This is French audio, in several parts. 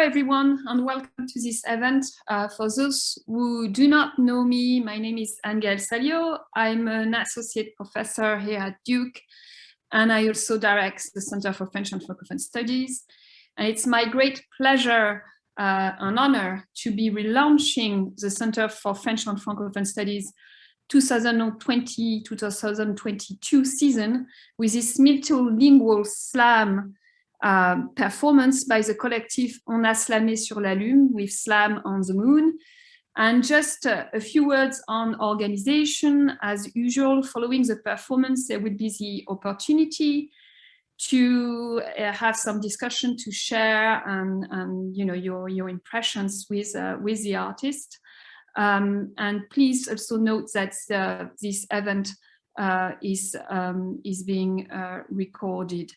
everyone, and welcome to this event. For those who do not know me, my name is Anne-Gaëlle Salio. I'm an associate professor here at Duke, and I also direct the Center for French and Francophone Studies. And it's my great pleasure and honor to be relaunching the Center for French and Francophone Studies 2020-2022 season with this multilingual slam performance by the collective On a slamé sur la Lune with Slam on the Moon. And just a few words on organization. As usual, following the performance, there will be the opportunity to have some discussion, to share and you know, your impressions with the artist. And please also note that this event is being recorded.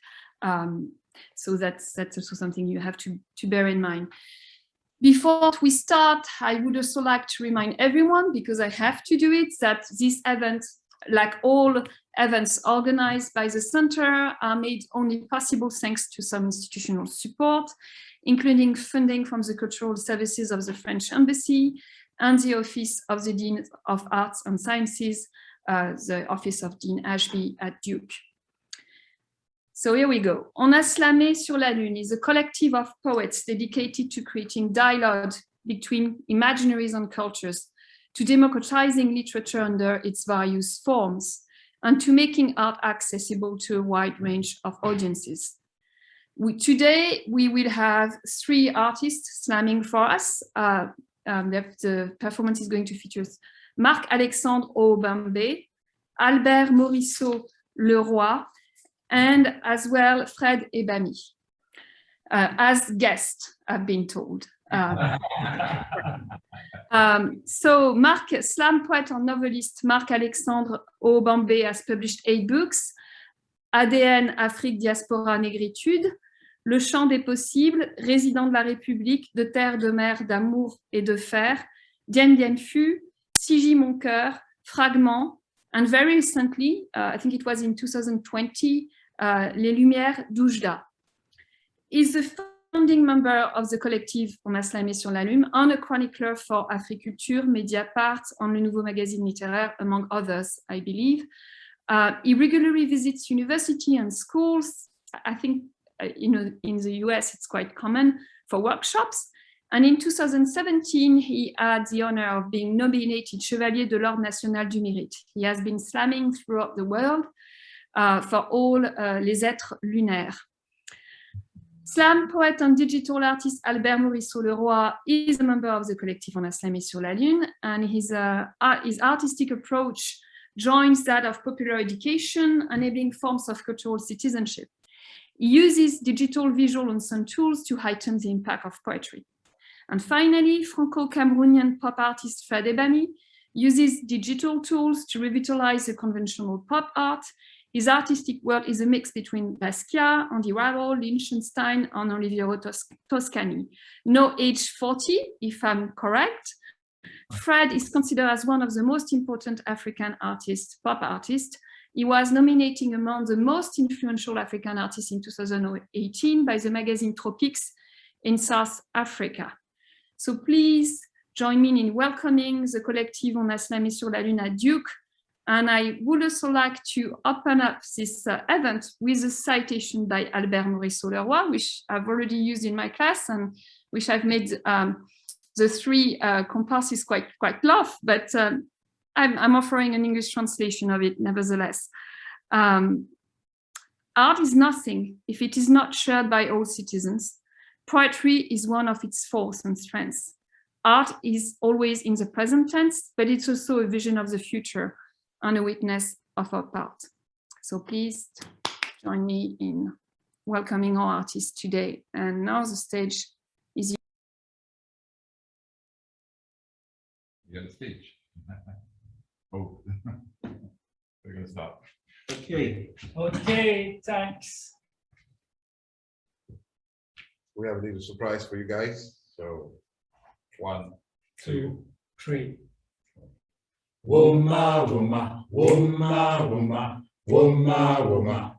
So that's also something you have to bear in mind. Before we start, I would also like to remind everyone, because I have to do it, that this event, like all events organized by the Center, are made only possible thanks to some institutional support, including funding from the Cultural Services of the French Embassy and the Office of the Dean of Arts and Sciences, the Office of Dean Ashby at Duke. So here we go. On a slamé sur la Lune is a collective of poets dedicated to creating dialogue between imaginaries and cultures, to democratizing literature under its various forms, and to making art accessible to a wide range of audiences. Today, we will have 3 artists slamming for us. The performance is going to feature Marc-Alexandre Obambe, Albert Morisseau Leroy, and as well Fred Ebami, as guests, I've been told. So slam poet and novelist Marc-Alexandre Obambe has published 8 books: ADN, Afrique, Diaspora, Négritude, Le Chant des Possibles, Résident de la République, De Terre, de Mer, d'Amour et de Fer, Dien Bien Phu, Sigi Mon Cœur, Fragments, and very recently, I think it was in 2020, Les Lumières d'Oujda. He's the founding member of the collective On a slamé sur la Lune and a chronicler for Africulture, Mediapart, and Le Nouveau Magazine Littéraire, among others, I believe. He regularly visits university and schools. I think in the US it's quite common for workshops. And in 2017, he had the honor of being nominated Chevalier de l'Ordre National du Mérite. He has been slamming throughout the world for all les êtres lunaires. Slam poet and digital artist Albert Morisseau Leroy is a member of the collective On a slamé sur la Lune, and his artistic approach joins that of popular education, enabling forms of cultural citizenship. He uses digital, visual, and sound tools to heighten the impact of poetry. And finally, Franco-Cameroonian pop artist Fred Ebami uses digital tools to revitalize the conventional pop art. His artistic work is a mix between Basquiat, Andy Warhol, Lichtenstein, and Oliviero Toscani. No age 40, if I'm correct. Fred is considered as one of the most important African artists, pop artists. He was nominated among the most influential African artists in 2018 by the magazine Tropics in South Africa. So please join me in welcoming the collective On a slamé sur la Lune at Duke. And I would also like to open up this event with a citation by Albert Morisseau Leroy, which I've already used in my class and which I've made the 3 comparsses quite laugh, but I'm offering an English translation of it nevertheless. Art is nothing if it is not shared by all citizens. Poetry is one of its force and strengths. Art is always in the present tense, but it's also a vision of the future and a witness of our part. So please join me in welcoming our artists today. And now the stage is yours. You got a stage. Oh, we're gonna stop. Okay, thanks. We have a little surprise for you guys. So 1, 2, 3. Woma, woma, woma, woma, woma, woma.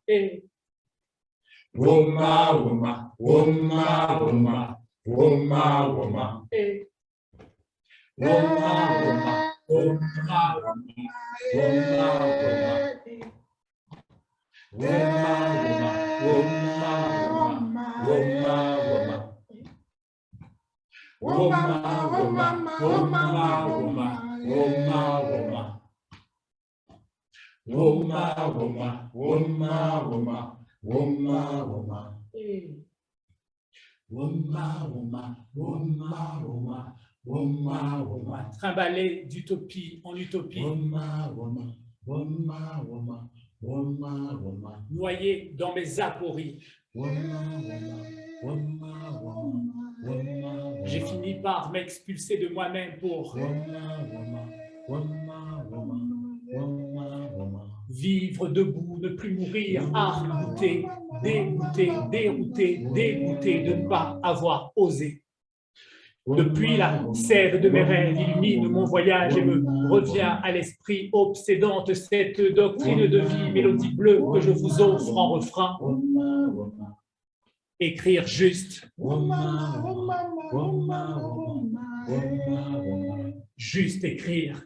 Woma, woma, woma, woma, Woma, woma. Et Woma, woma. Woma, woma. Woma, woma. Woma, woma. Woma, woma. Woma, woma. Woma, woma. Woma, woma. Woma, woma. Woma, woma. Woma, woma. Woma, woma. Woma, woma. Woma, woma. Trimballer d'utopie en utopie, Woma, woma. Woma, woma. Woma, woma. noyé dans mes apories. Woma, woma. Woma, woma. Woma, woma. J'ai fini par m'expulser de moi-même pour Woma, woma. Woma, woma. Woma, woma. vivre debout, ne plus mourir, arc-bouté, dégoûté, dérouté, dégoûté de ne pas avoir osé. Depuis la sève de mes rêves illumine mon voyage et me revient à l'esprit obsédante cette doctrine de vie, mélodie bleue que je vous offre en refrain. Woma, woma. Écrire juste, Woma, woma. Woma, woma. Woma, woma. juste écrire.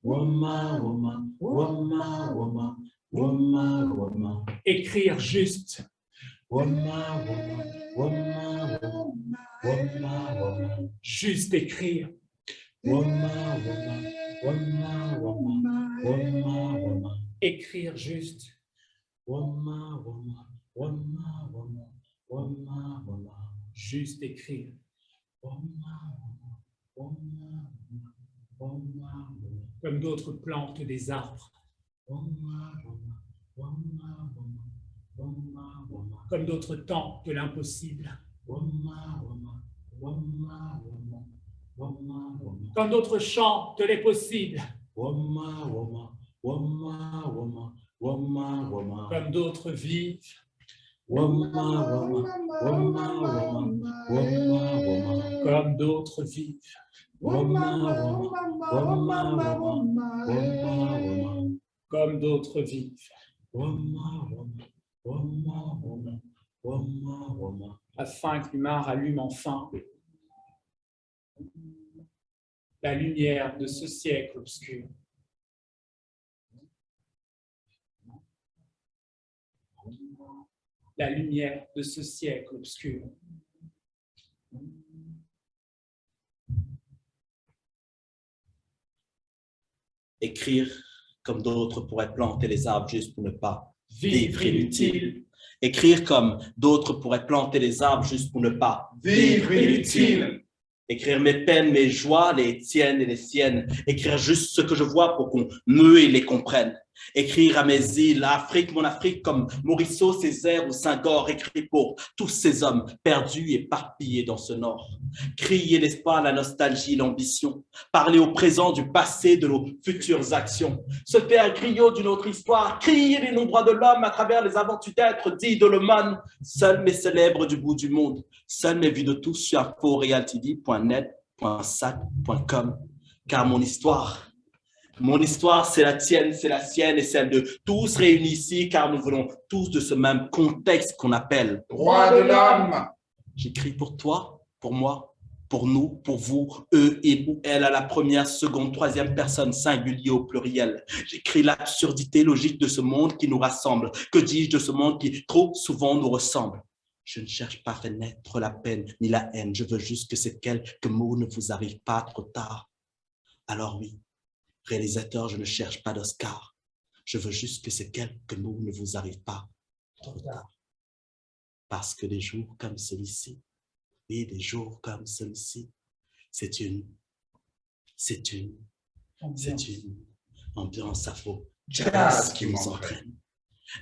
Woma, woma. Woma, woma. Woma, woma. Écrire juste, Woma, woma. Woma, woma. Woma, woma. juste écrire. Woma, woma. Woma, woma. Woma, woma. Écrire juste. Woma, woma. Woma, woma. Woma, woma. Juste écrire. Woma, woma. Woma, woma. Woma, woma. Comme d'autres plantent des arbres, Woma, woma. Woma, woma. Woma, woma. comme d'autres tentent de l'impossible, Woma, woma. Woma, woma. Woma, woma. comme d'autres chantent les possibles, Woma, woma. Woma, woma. Woma, woma. comme d'autres vivent, Woma, woma. Woma, woma. Woma, woma. comme d'autres vivent, Woma, woma. Woma, woma. Woma, woma. comme d'autres vivent, Woma, woma. Woma, woma. Woma, woma. afin que l'humain rallume enfin la lumière de ce siècle obscur. La lumière de ce siècle obscur. Écrire comme d'autres pourraient planter les arbres juste pour ne pas Vivre inutile, Écrire comme d'autres pourraient planter les arbres juste pour ne pas Vivre inutile. Écrire mes peines, mes joies, les tiennes et les siennes. Écrire juste ce que je vois pour qu'on me et les comprenne. Écrire à mes îles, à Afrique, mon Afrique, comme Morisseau, Césaire ou Senghor. Écrire pour tous ces hommes perdus et éparpillés dans ce nord. Crier l'espoir, la nostalgie, l'ambition. Parler au présent du passé, de nos futures actions. Se faire griot d'une autre histoire. Crier les non-droits de l'homme à travers les aventures d'être dits de l'homme. Seuls mes célèbres du bout du monde. Seules mes vues de tous sur inforealtv.net.sac.com. Car mon histoire, c'est la tienne, c'est la sienne et celle de tous réunis ici, car nous venons tous de ce même contexte qu'on appelle Droit de l'homme. J'écris pour toi, pour moi, pour nous, pour vous, eux et ou elle à la première, seconde, troisième personne singulier au pluriel. J'écris l'absurdité logique de ce monde qui nous rassemble. Que dis-je de ce monde qui trop souvent nous ressemble? Je ne cherche pas à faire naître la peine ni la haine. Je veux juste que ces quelques mots ne vous arrivent pas trop tard. Alors oui, réalisateur, je ne cherche pas d'Oscar. Je veux juste que ces quelques mots ne vous arrivent pas trop tard. Parce que des jours comme celui-ci, et des jours comme celui-ci, c'est une ambiance afro-jazz qui nous entraîne.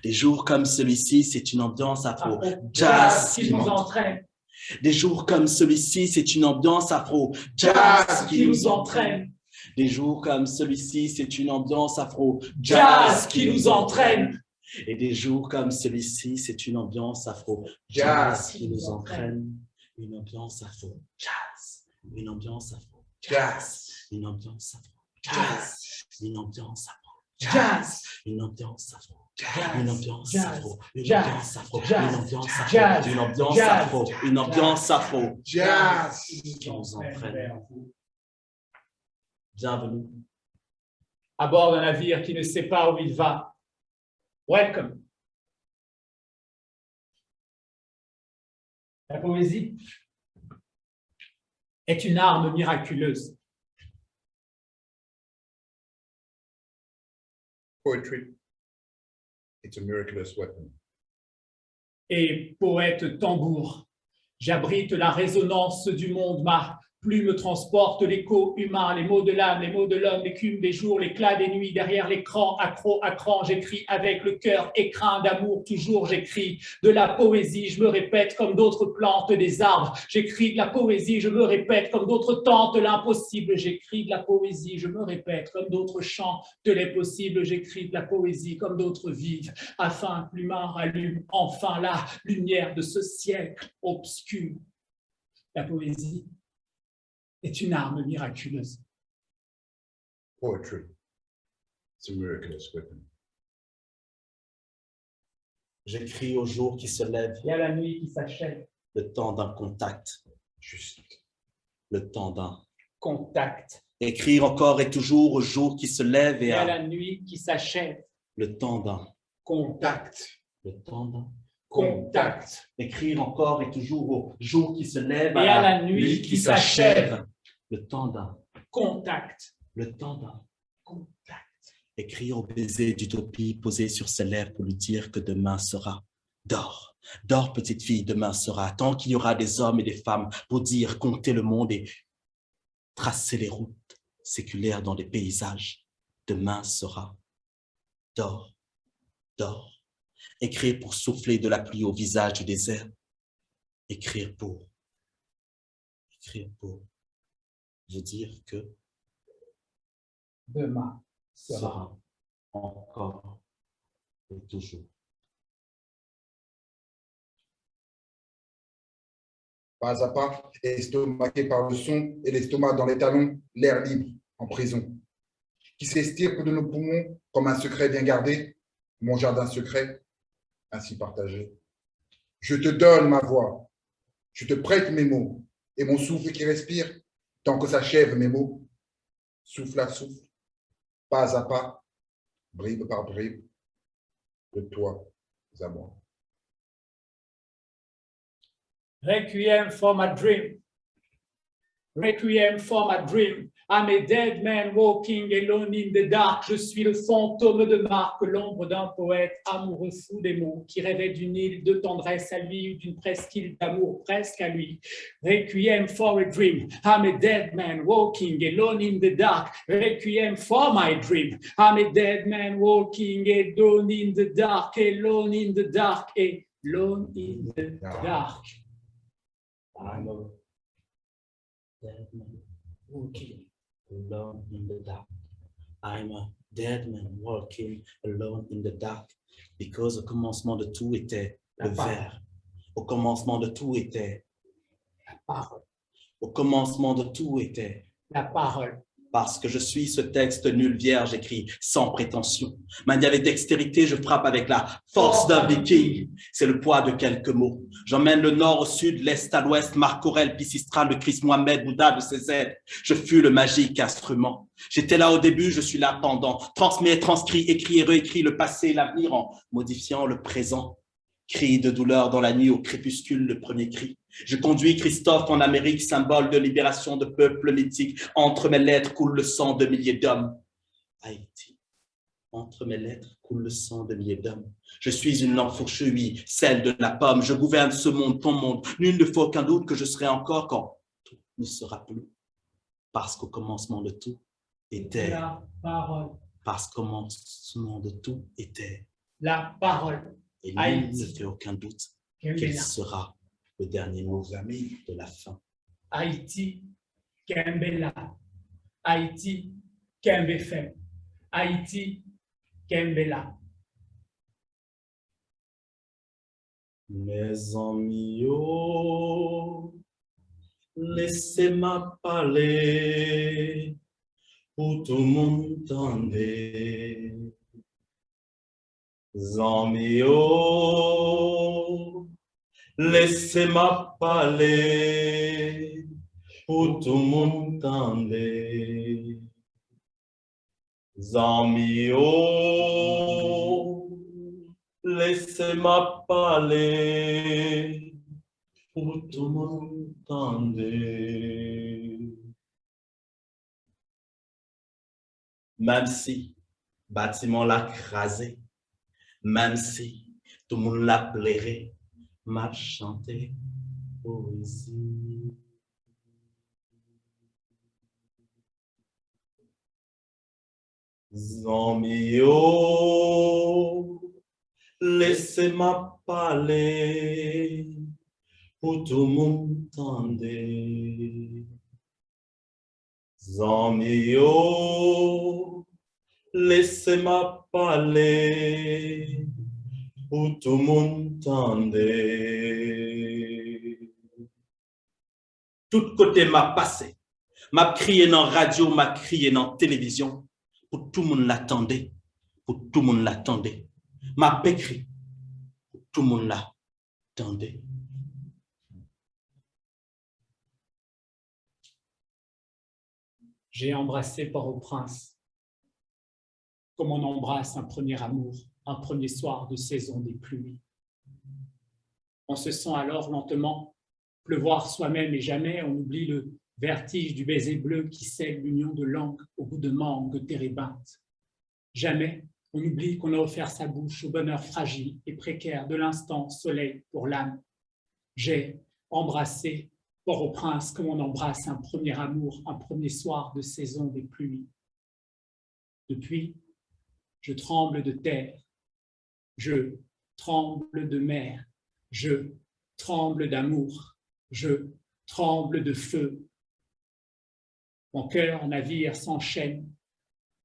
Des jours comme celui-ci, c'est une ambiance afro-jazz qui nous entraîne. Des jours comme celui-ci, c'est une ambiance afro-jazz qui nous entraîne. Des jours comme celui-ci, c'est une ambiance afro-jazz qui nous entraîne. Et des jours comme celui-ci, c'est une ambiance afro-jazz qui nous entraîne. Une ambiance afro-jazz. Une ambiance afro-jazz. Une ambiance afro-jazz. Une ambiance afro-jazz. jazz, une ambiance afro, jazz, une ambiance jazz, afro, une jazz, ambiance afro, jazz, une ambiance afro, jazz, une ambiance jazz, afro, une ambiance afro Jazz. qui nous entraîne. Bienvenue. À bord d'un navire qui ne sait pas où il va. Welcome. La poésie est une arme miraculeuse. Poetry. It's a miraculous weapon. Et poète tambour, j'abrite la résonance du monde, ma plume transporte l'écho humain, les mots de l'âme, les mots de l'homme, l'écume des jours, l'éclat des nuits, derrière l'écran, accro à cran, j'écris avec le cœur écrin d'amour, toujours j'écris de la poésie, je me répète comme d'autres plantes des arbres, j'écris de la poésie, je me répète comme d'autres tentent l'impossible, j'écris de la poésie, je me répète comme d'autres chantent les possibles, j'écris de la poésie comme d'autres vivent, afin que l'humain rallume enfin la lumière de ce siècle obscur. La poésie est une arme miraculeuse. Poetry. It's a miraculous weapon. J'écris au jour qui se lève, Et à la nuit qui s'achève, le temps d'un contact, Juste. le temps d'un. contact. Écrire encore et toujours au jour qui se lève Et et à à la nuit qui s'achève, le temps d'un. contact. Le temps d'un. Contact. Écrire encore et toujours au jour qui se lève Et à la nuit qui s'achève, le temps d'un. contact. Le temps d'un. Contact. Écrire au baiser d'utopie posé sur ses lèvres pour lui dire que demain sera. Dors, dors petite fille, demain sera. Tant qu'il y aura des hommes et des femmes pour dire, compter le monde et tracer les routes séculaires dans les paysages. Demain sera. Dors, dors. Écrire pour souffler de la pluie au visage du désert. Écrire pour vous dire que Demain sera. sera encore et toujours. Pas à pas, estomaqué par le son et l'estomac dans les talons, l'air libre, en prison, qui s'estirpe de nos poumons comme un secret bien gardé, mon jardin secret, ainsi partagé. Je te donne ma voix, je te prête mes mots, et mon souffle qui respire, tant que s'achèvent mes mots, souffle à souffle, pas à pas, bribe par bribe, de toi à moi. Requiem for my dream. Requiem for my dream. I'm a dead man walking alone in the dark. Je suis le fantôme de Marc, l'ombre d'un poète amoureux fou des mots qui rêvait d'une île de tendresse à lui ou d'une presqu'île d'amour presque à lui. Requiem for a dream. I'm a dead man walking alone in the dark. Requiem for my dream. I'm a dead man walking alone in the dark, alone in the dark, alone in the dark. I'm a dead man walking alone in the dark. I'm a dead man walking alone in the dark. Because au commencement de tout était le verre. Au commencement de tout était la parole. Au commencement de tout était la parole. Parce que je suis ce texte nul vierge écrit sans prétention. Manière avec dextérité, je frappe avec la force d'un viking. C'est le poids de quelques mots. J'emmène le nord au sud, l'est à l'ouest, Marc Aurèle, Pisistral, le Christ Mohamed, Bouddha de ses aides. Je fus le magique instrument. J'étais là au début, je suis là pendant. Transmets, transcrit, écrit et réécrit le passé et l'avenir en modifiant le présent. Cri de douleur dans la nuit au crépuscule, le premier cri. Je conduis Christophe en Amérique, symbole de libération de peuples mythiques. Entre mes lettres coule le sang de milliers d'hommes. Haïti. Entre mes lettres coule le sang de milliers d'hommes. Je suis une langue fourchue, oui, celle de la pomme. Je gouverne ce monde, ton monde. Nul ne fait aucun doute que je serai encore quand tout ne sera plus. Parce qu'au commencement de tout était la parole. Parce qu'au commencement de tout était la parole. Et nul ne fait aucun doute qu'il Kembela. sera le dernier mot de la fin. Haïti, Kembela. Haïti, Kembefem. Haïti, Kembela. Mes amis, oh, laissez-moi parler. pour tout le monde tendait. Zambio, laissez-moi parler, pour tout le monde tendait. Zambio, laissez-moi parler, pour tout le monde tendait. Même si bâtiment l'a crasé, même si tout le monde l'a pleuré, m'a chanté poésie. Zambio, laissez-moi parler, pour tout le monde tendait. Zambio, laissez-moi parler, pour tout le monde tendait. Tout côté m'a passé, m'a crié dans radio, m'a crié dans télévision, pour tout le monde l'attendait, pour tout le monde l'attendait. M'a écrit, pour tout le monde l'attendait. J'ai embrassé Port-au-Prince, comme on embrasse un premier amour, un premier soir de saison des pluies. On se sent alors lentement pleuvoir soi-même et jamais on oublie le vertige du baiser bleu qui scelle l'union de langues au goût de mangue térébinthe. Jamais on oublie qu'on a offert sa bouche au bonheur fragile et précaire de l'instant soleil pour l'âme. J'ai embrassé Port-au-Prince comme on embrasse un premier amour, un premier soir de saison des pluies. Depuis, je tremble de terre, je tremble de mer, je tremble d'amour, je tremble de feu. Mon cœur navire s'enchaîne,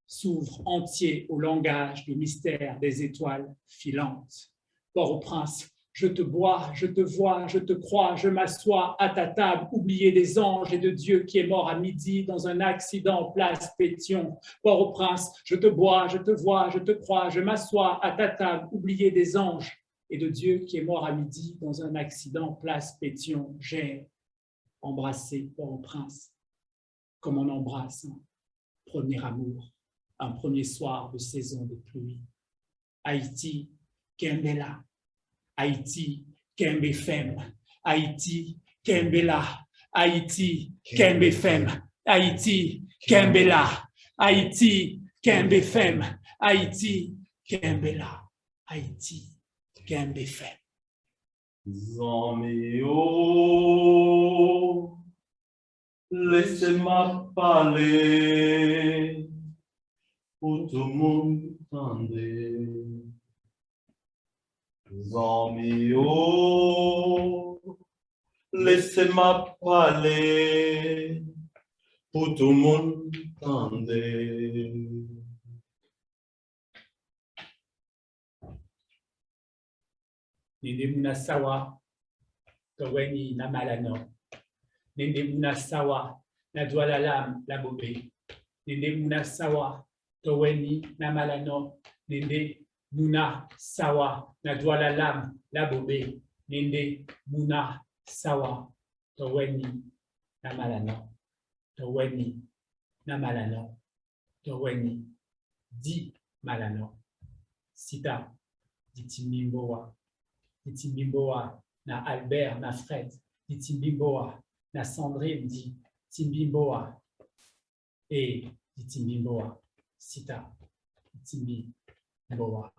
s'ouvre entier au langage du mystère des étoiles filantes. Port-au-Prince, je te bois, je te vois, je te crois, je m'assois à ta table, oublié des anges et de Dieu qui est mort à midi dans un accident place Pétion. Port-au-Prince, je te bois, je te vois, je te crois, je m'assois à ta table, oublié des anges et de Dieu qui est mort à midi dans un accident place Pétion. J'ai embrassé Port-au-Prince comme on embrasse un premier amour, un premier soir de saison de pluie. Haïti, Kembela. Haïti, Kembe Fem. Haïti, Kembela. Haïti, Kembe Fem. Haïti, Kembela. Haïti, Kembe Fem. Haïti, Kembela. Haïti, Kembe Fem. Zambio, laissez-moi parler, pour tout le monde tendait. Zambio, laissez-moi parler, pour tout le monde tendait. Nende munasawa, toweni na malano. Nende munasawa, na dwalalam la bobe. Nende munasawa, toweni na malano. Nende munasawa, na dwalalam la bobe. Nende munasawa, toweni na malano. Toweni na malano. Toweni di malano. Sita, ditimimboa. Timbimboa, na Albert, na Fred, dit Timbimboa, na Sandrine, dit Timbimboa, et dit Timbimboa, Sita, Timbimboa.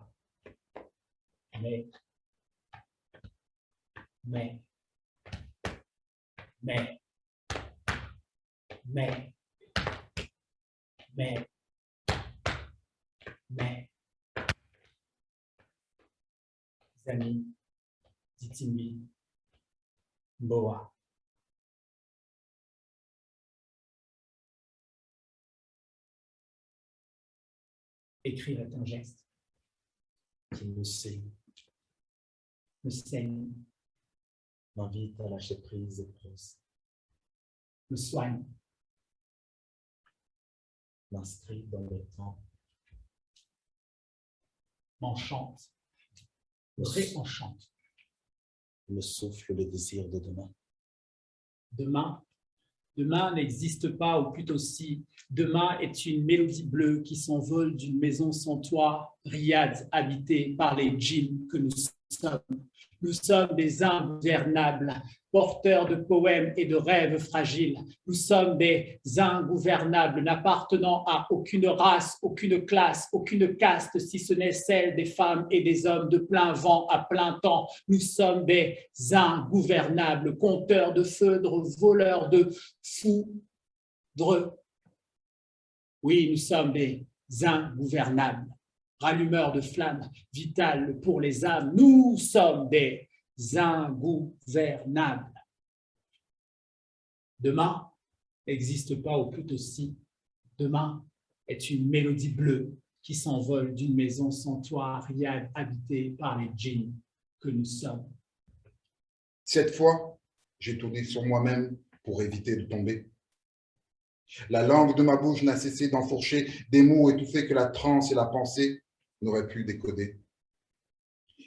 Mais, amis, Timbi, Boa. Écrire est un geste Qui me saigne, me saigne, m'invite à lâcher prise et prise. me soigne, m'inscrit dans le temps, m'enchante, me réenchante. me souffle le désir de demain. Demain n'existe pas, ou plutôt si. Demain est une mélodie bleue qui s'envole d'une maison sans toit, Riyad, habitée par les djinns que nous sommes. Nous sommes des ingouvernables, porteurs de poèmes et de rêves fragiles. Nous sommes des ingouvernables, n'appartenant à aucune race, aucune classe, aucune caste, si ce n'est celle des femmes et des hommes de plein vent à plein temps. Nous sommes des ingouvernables, compteurs de feudres, voleurs de foudre. Oui, nous sommes des ingouvernables. Rallumeur de flammes vitales pour les âmes, nous sommes des ingouvernables. Demain n'existe pas, ou plutôt si. Demain est une mélodie bleue qui s'envole d'une maison sans toit, Riyad, habitée par les djinns que nous sommes. Cette fois, j'ai tourné sur moi-même pour éviter de tomber. La langue de ma bouche n'a cessé d'enfourcher des mots étouffés que la transe et la pensée n'aurait pu décoder.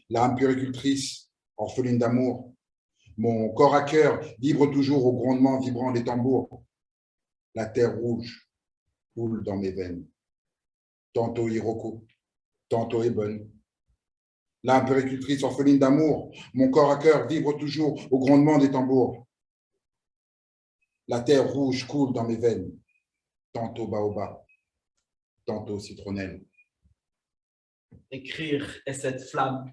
L'âme puricultrice, orpheline d'amour, mon corps à cœur vibre toujours au grondement vibrant des tambours. La terre rouge coule dans mes veines, tantôt Iroko, tantôt Ebon. L'âme puricultrice, orpheline d'amour, mon corps à cœur vibre toujours au grondement des tambours. La terre rouge coule dans mes veines, tantôt baobab, tantôt citronnelle. Écrire est cette flamme.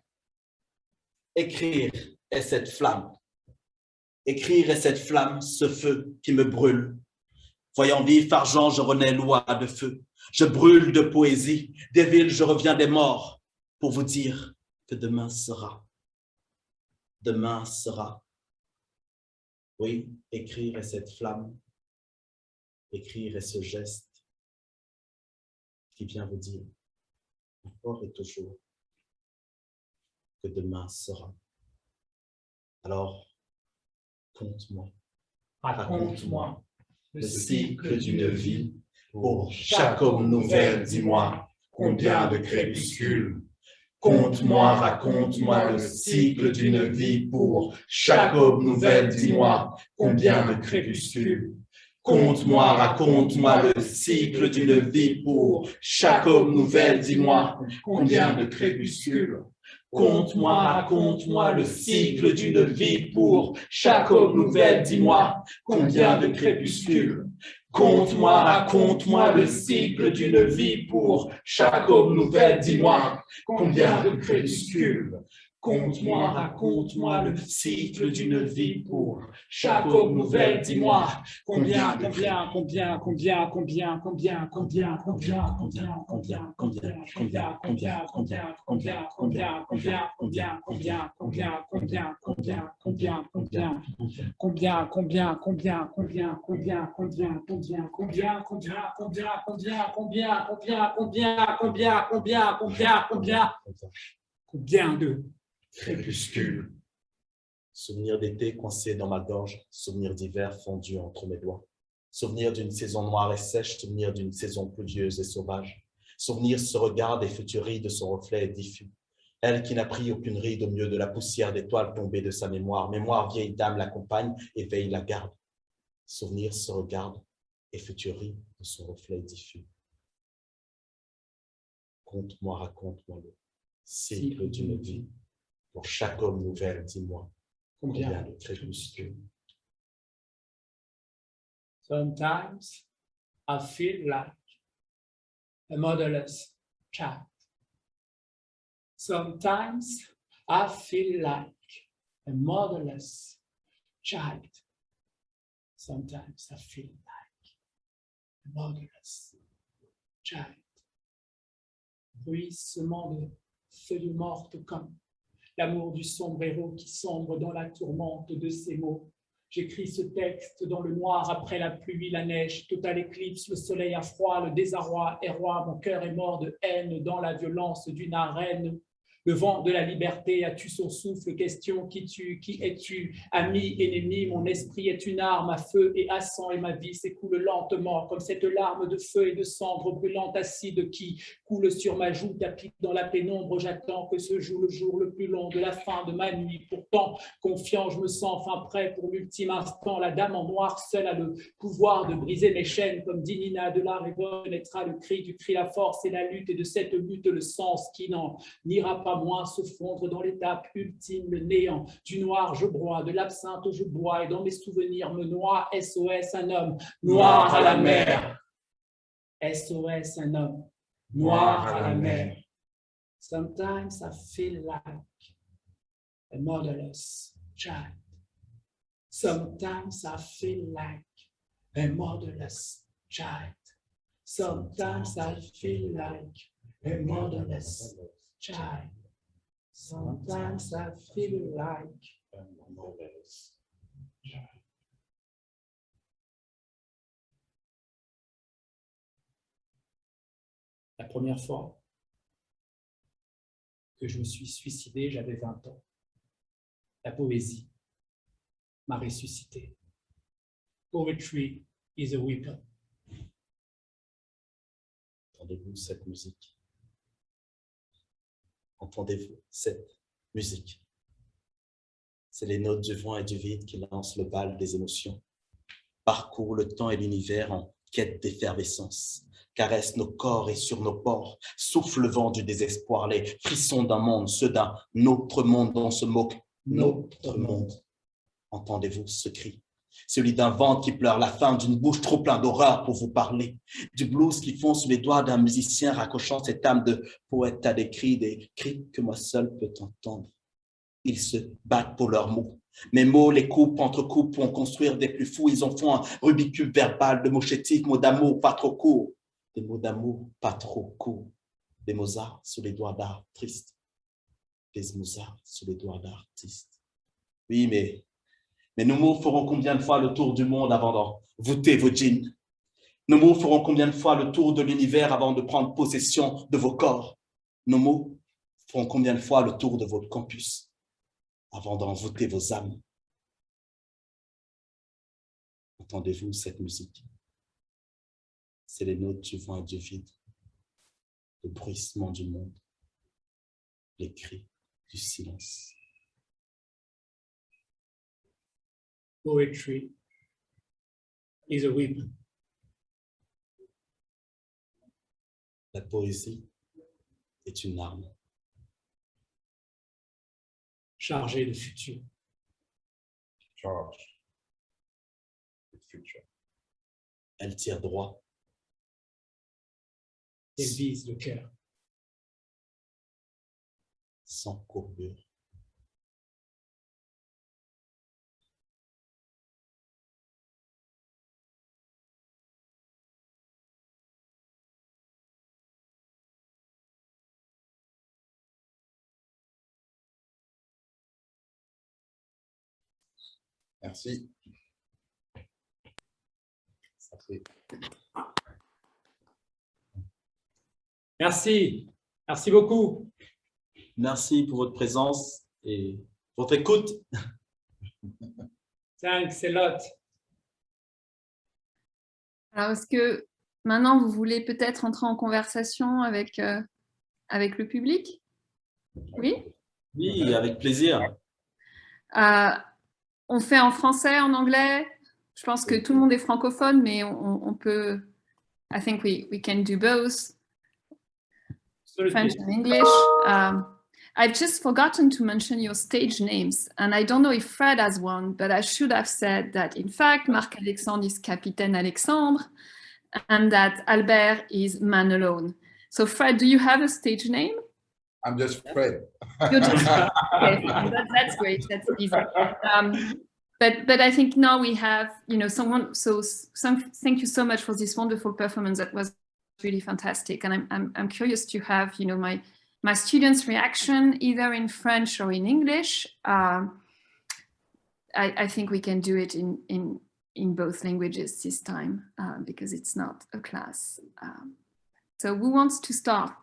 Écrire est cette flamme. Écrire est cette flamme, ce feu qui me brûle. Voyant vif argent, je renais loi de feu. Je brûle de poésie. Des villes, je reviens des morts pour vous dire que demain sera. Demain sera. Oui, écrire est cette flamme. Écrire est ce geste qui vient vous dire encore et toujours que demain sera. Alors, conte-moi, Raconte-moi le cycle d'une vie. Pour chaque homme nouvelle, dis-moi combien de crépuscules. Conte-moi, raconte-moi le cycle d'une vie. Pour chaque homme nouvelle, dis-moi combien de crépuscules. Conte-moi, raconte-moi le cycle d'une vie. Pour chaque homme nouvelle, dis-moi combien de crépuscules. Conte-moi, raconte-moi le cycle d'une vie. Pour chaque homme nouvelle, dis-moi combien de crépuscules. Conte-moi, raconte-moi le cycle d'une vie. Pour chaque homme nouvelle, dis-moi combien de crépuscules. Conte-moi, raconte-moi le cycle d'une vie. Pour chaque homme nouvelle, dis-moi combien de crépuscule. Souvenir d'été coincé dans ma gorge, souvenir d'hiver fondu entre mes doigts. Souvenir d'une saison noire et sèche, souvenir d'une saison pluvieuse et sauvage. Souvenir ce regard des futuries de son reflet diffus. Elle qui n'a pris aucune ride au milieu de la poussière d'étoiles tombées de sa mémoire. Mémoire vieille dame l'accompagne et veille la garde. Souvenir ce regard et futurie de son reflet diffus. Conte-moi, raconte-moi le cycle d'une vie. Pour chaque homme nouvelle, dis-moi combien de crépuscules. Sometimes I feel like a motherless child. Sometimes I feel like a motherless child. Sometimes I feel like a motherless child. Bruissement de feuilles mortes comme l'amour du sombrero qui sombre dans la tourmente de ses mots. J'écris ce texte dans le noir après la pluie, la neige, totale éclipse, le soleil a froid, le désarroi est roi, mon cœur est mort de haine dans la violence d'une arène. Le vent de la liberté a-tu son souffle? Question, qui es-tu? Ami, ennemi, mon esprit est une arme à feu et à sang, et ma vie s'écoule lentement, comme cette larme de feu et de cendre brûlante acide qui coule sur ma joue, tapis dans la pénombre. J'attends que se joue le jour le plus long de la fin de ma nuit. Pourtant, confiant, je me sens enfin prêt pour l'ultime instant. La dame en noir, seule, a le pouvoir de briser mes chaînes, comme dit Nina de la révolte, naîtra le cri du cri, la force et la lutte, et de cette lutte, le sens qui n'ira pas moins se fondre dans l'étape ultime, le néant. Du noir, je broie, de l'absinthe, je bois, et dans mes souvenirs me noie. SOS, un homme noir à la mer. SOS, un homme noir à la mer. Sometimes I feel like a motherless child. Sometimes I feel like a motherless child. Sometimes I feel like a motherless child. Sometimes I feel like a motherless child. La première fois que je me suis suicidé, j'avais 20 ans. La poésie m'a ressuscité. Poetry is a weapon. Entendez-vous cette musique? Entendez-vous cette musique? C'est les notes du vent et du vide qui lancent le bal des émotions, parcourent le temps et l'univers en quête d'effervescence, caressent nos corps et sur nos pores, souffle le vent du désespoir, les frissons d'un monde, ceux d'un autre monde dont se moque notre monde. Entendez-vous ce cri? Celui d'un vent qui pleure la fin d'une bouche trop pleine d'horreur pour vous parler, du blues qui fond sous les doigts d'un musicien raccrochant cette âme de poète à des cris que moi seul peux entendre. Ils se battent pour leurs mots. Mes mots, les coupes, entrecoupes pour en construire des plus fous. Ils en font un rubicube verbal de mots chétifs, mots d'amour pas trop courts. Des mots d'amour pas trop courts. Des Mozart sous les doigts d'artistes. Des Mozart sous les doigts d'artistes. Oui, mais nos mots feront combien de fois le tour du monde avant d'en voûter vos jeans? Nos mots feront combien de fois le tour de l'univers avant de prendre possession de vos corps? Nos mots feront combien de fois le tour de votre campus avant d'en voûter vos âmes? Entendez-vous cette musique? C'est les notes du vent et du vide, le bruissement du monde, les cris du silence. Poetry is a weapon. La poésie est une arme. Chargée de futur. Charge. The future. Elle tire droit. Elle vise le cœur. Sans courbure. Merci. Ça fait... Merci. Merci beaucoup. Merci pour votre présence et votre écoute. Thanks a lot. Alors, est-ce que maintenant, vous voulez peut-être entrer en conversation avec le public? Oui? Oui, avec plaisir. On fait en français, en anglais? Je pense que tout le monde est francophone, mais on peut... I think we can do both. French and English. I've just forgotten to mention your stage names, and I don't know if Fred has one, but I should have said that, in fact, Marc-Alexandre is Capitaine Alexandre, and that Albert is Man Alone. So, Fred, do you have a stage name? I'm just Fred. You're just Fred. Okay, that's great. That's easy. But I think now we have, someone. So, thank you so much for this wonderful performance. That was really fantastic, and I'm curious to have my students' reaction either in French or in English. I think we can do it in both languages this time because it's not a class. So who wants to start?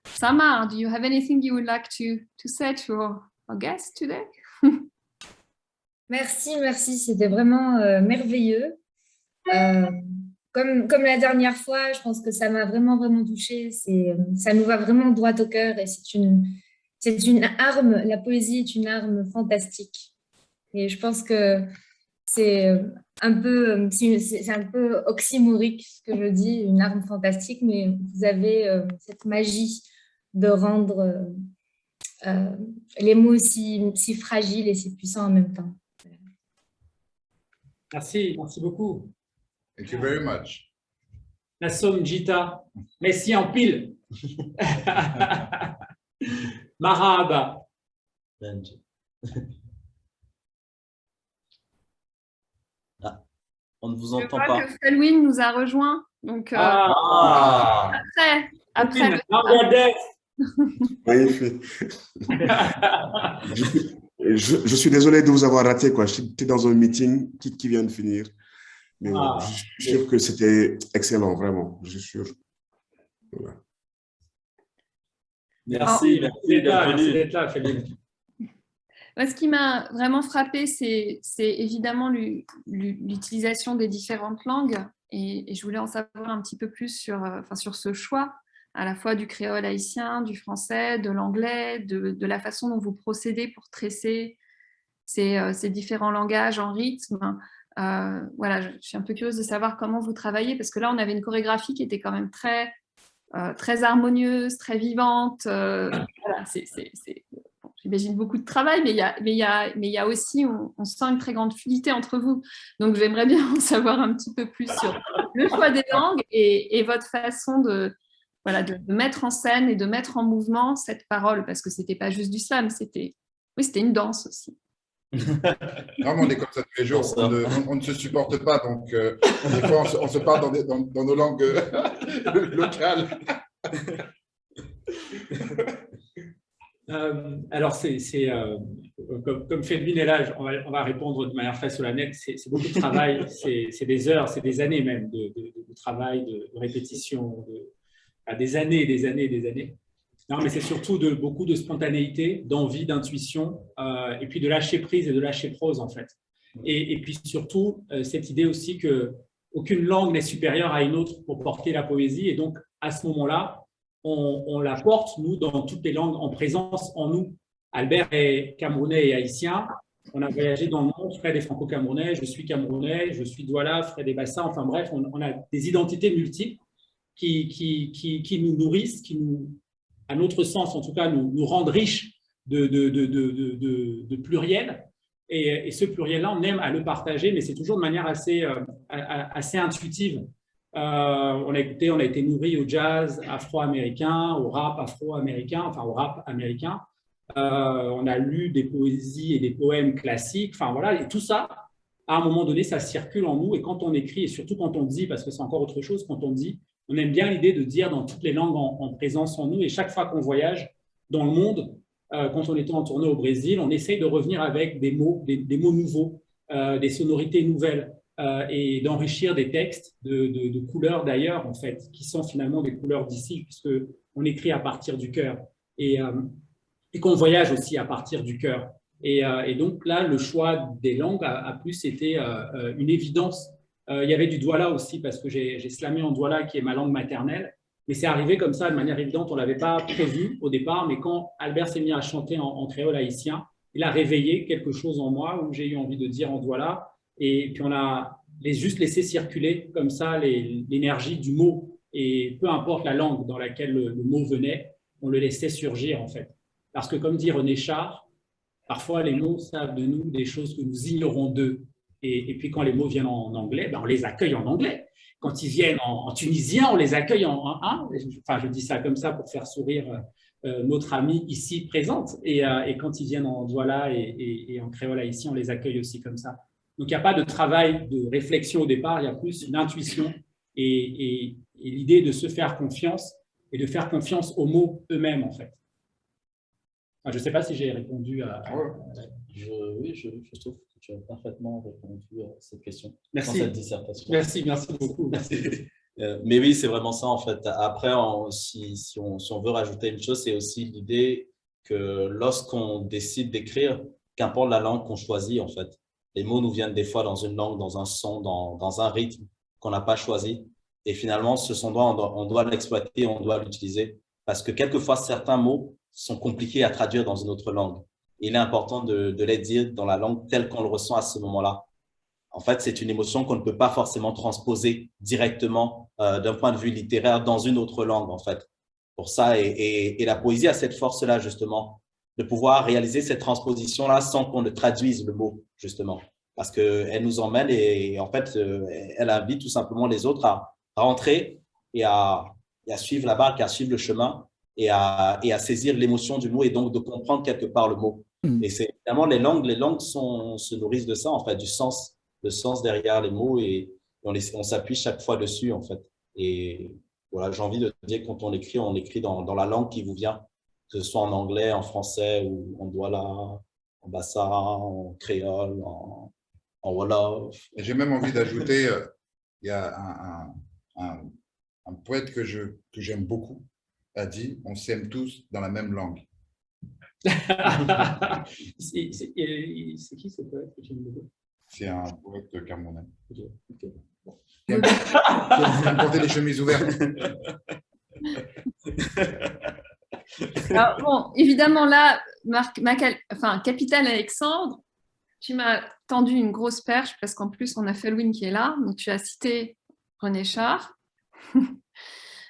Samar, do you have anything you would like to say to our guest today? Merci, merci. C'était vraiment merveilleux. Comme la dernière fois, je pense que ça m'a vraiment, vraiment touchée. Ça nous va vraiment droit au cœur et c'est une arme, la poésie est une arme fantastique. Et je pense que c'est un peu oxymorique ce que je dis, une arme fantastique, mais vous avez cette magie de rendre les mots si fragiles et si puissants en même temps. Merci beaucoup. Thank you very much. Nassom Jita, merci en pile. Marhaba. Ah, on ne vous Je entend vois pas. que Felwin nous a rejoint. Donc, Ah, après Bangladesh. Magnifique. Je suis désolé de vous avoir raté, quoi. J'étais dans un meeting qui vient de finir. Mais bon, je suis sûr que c'était excellent, vraiment. Je suis sûr. Voilà. merci, Merci d'être là, Felwin. Moi, ce qui m'a vraiment frappé, c'est évidemment l'utilisation des différentes langues. Et je voulais en savoir un petit peu plus sur ce choix, à la fois du créole haïtien, du français, de l'anglais, de la façon dont vous procédez pour tresser ces différents langages en rythme. Voilà, je suis un peu curieuse de savoir comment vous travaillez, parce que là, on avait une chorégraphie qui était quand même très harmonieuse, très vivante. Voilà, bon, j'imagine beaucoup de travail, mais il y a aussi, on sent une très grande fluidité entre vous. Donc, j'aimerais bien en savoir un petit peu plus sur le choix des langues et votre façon de mettre en scène et de mettre en mouvement cette parole, parce que c'était pas juste du slam, c'était une danse aussi. Non, mais on est comme ça tous les jours. On ne se supporte pas, donc des fois, on se parle dans nos langues locales. Alors, comme Felwin est là, on va répondre de manière très solennelle. C'est beaucoup de travail, c'est des heures, c'est des années même de travail, de répétition, des années et des années et des années. Non, mais c'est surtout beaucoup de spontanéité, d'envie, d'intuition, et puis de lâcher prise et de lâcher prose, en fait. Et puis surtout, cette idée aussi qu'aucune langue n'est supérieure à une autre pour porter la poésie. Et donc, à ce moment-là, on la porte, nous, dans toutes les langues en présence en nous. Albert est camerounais et haïtien. On a voyagé dans le monde. Fred est franco-camerounais, je suis camerounais, je suis Douala, Fred est Bassa. Enfin bref, on a des identités multiples qui nous nourrissent, qui nous, à notre sens, en tout cas, nous rendent riches de pluriel. Et ce pluriel-là, on aime à le partager, mais c'est toujours de manière assez intuitive. On a été nourris au jazz afro-américain, au rap afro-américain, enfin au rap américain. On a lu des poésies et des poèmes classiques. Enfin voilà, et tout ça, à un moment donné, ça circule en nous. Et quand on écrit, et surtout quand on dit, parce que c'est encore autre chose, quand on dit, on aime bien l'idée de dire dans toutes les langues en présence en nous. Et chaque fois qu'on voyage dans le monde, quand on était en tournée au Brésil, on essaye de revenir avec des mots nouveaux, des sonorités nouvelles, et d'enrichir des textes de couleurs d'ailleurs, en fait, qui sont finalement des couleurs d'ici, puisqu'on écrit à partir du cœur et qu'on voyage aussi à partir du cœur. Et donc là, le choix des langues a plus été une évidence. Il y avait du Douala aussi, parce que j'ai slamé en Douala, qui est ma langue maternelle. Mais c'est arrivé comme ça, de manière évidente. On ne l'avait pas prévu au départ, mais quand Albert s'est mis à chanter en créole haïtien, il a réveillé quelque chose en moi où j'ai eu envie de dire en Douala. Et puis on a juste laissé circuler comme ça l'énergie du mot. Et peu importe la langue dans laquelle le mot venait, on le laissait surgir en fait. Parce que comme dit René Char, parfois les mots savent de nous des choses que nous ignorons d'eux. Et puis quand les mots viennent en anglais, ben on les accueille en anglais. Quand ils viennent en tunisien, on les accueille enfin, je dis ça comme ça pour faire sourire notre amie ici présente. Et quand ils viennent en Douala et en créole haïtien, on les accueille aussi comme ça. Donc, il n'y a pas de travail de réflexion au départ, il y a plus une intuition et l'idée de se faire confiance et de faire confiance aux mots eux-mêmes, en fait. Enfin, je ne sais pas si j'ai répondu à… Oui, je trouve que tu as parfaitement répondu à cette question. Merci. Dans cette dissertation. Merci beaucoup. Merci. Mais oui, c'est vraiment ça en fait. Après, si on veut rajouter une chose, c'est aussi l'idée que lorsqu'on décide d'écrire, qu'importe la langue qu'on choisit en fait, les mots nous viennent des fois dans une langue, dans un son, dans un rythme qu'on n'a pas choisi. Et finalement, ce son on doit l'exploiter, on doit l'utiliser. Parce que quelquefois, certains mots sont compliqués à traduire dans une autre langue. Il est important de les dire dans la langue telle qu'on le ressent à ce moment-là. En fait, c'est une émotion qu'on ne peut pas forcément transposer directement d'un point de vue littéraire dans une autre langue, en fait. Pour ça, et la poésie a cette force-là, justement, de pouvoir réaliser cette transposition-là sans qu'on ne traduise le mot, justement. Parce qu'elle nous emmène et en fait, elle invite tout simplement les autres à rentrer et à suivre la barque, à suivre le chemin et à saisir l'émotion du mot et donc de comprendre quelque part le mot. Et c'est évidemment les langues se nourrissent de ça, en fait, du sens, le sens derrière les mots et on s'appuie chaque fois dessus, en fait. Et voilà, j'ai envie de dire que quand on écrit dans la langue qui vous vient, que ce soit en anglais, en français ou en douala, en bassa, en créole, en wolof. J'ai même envie d'ajouter, il y a un poète que j'aime beaucoup, a dit « On s'aime tous dans la même langue ». C'est qui ce poète que j'aime beaucoup? C'est un poète camerounais. Okay. Bon. Il aime porter les chemises ouvertes. Alors, bon, évidemment, là, Capitaine Alexandre, tu m'as tendu une grosse perche parce qu'en plus, on a Felwine qui est là. Donc, tu as cité René Char.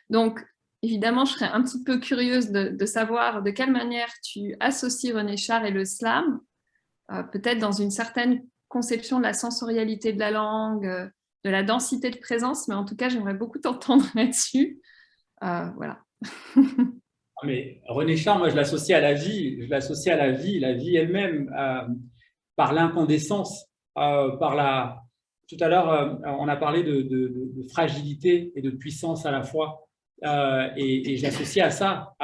Donc, évidemment, je serais un petit peu curieuse de savoir de quelle manière tu associes René Char et le slam, peut-être dans une certaine conception de la sensorialité de la langue, de la densité de présence, mais en tout cas, j'aimerais beaucoup t'entendre là-dessus. Voilà. Mais René Char, moi, je l'associe à la vie, la vie elle-même, par l'incandescence, par la... Tout à l'heure, on a parlé de fragilité et de puissance à la fois, et j'associe à ça,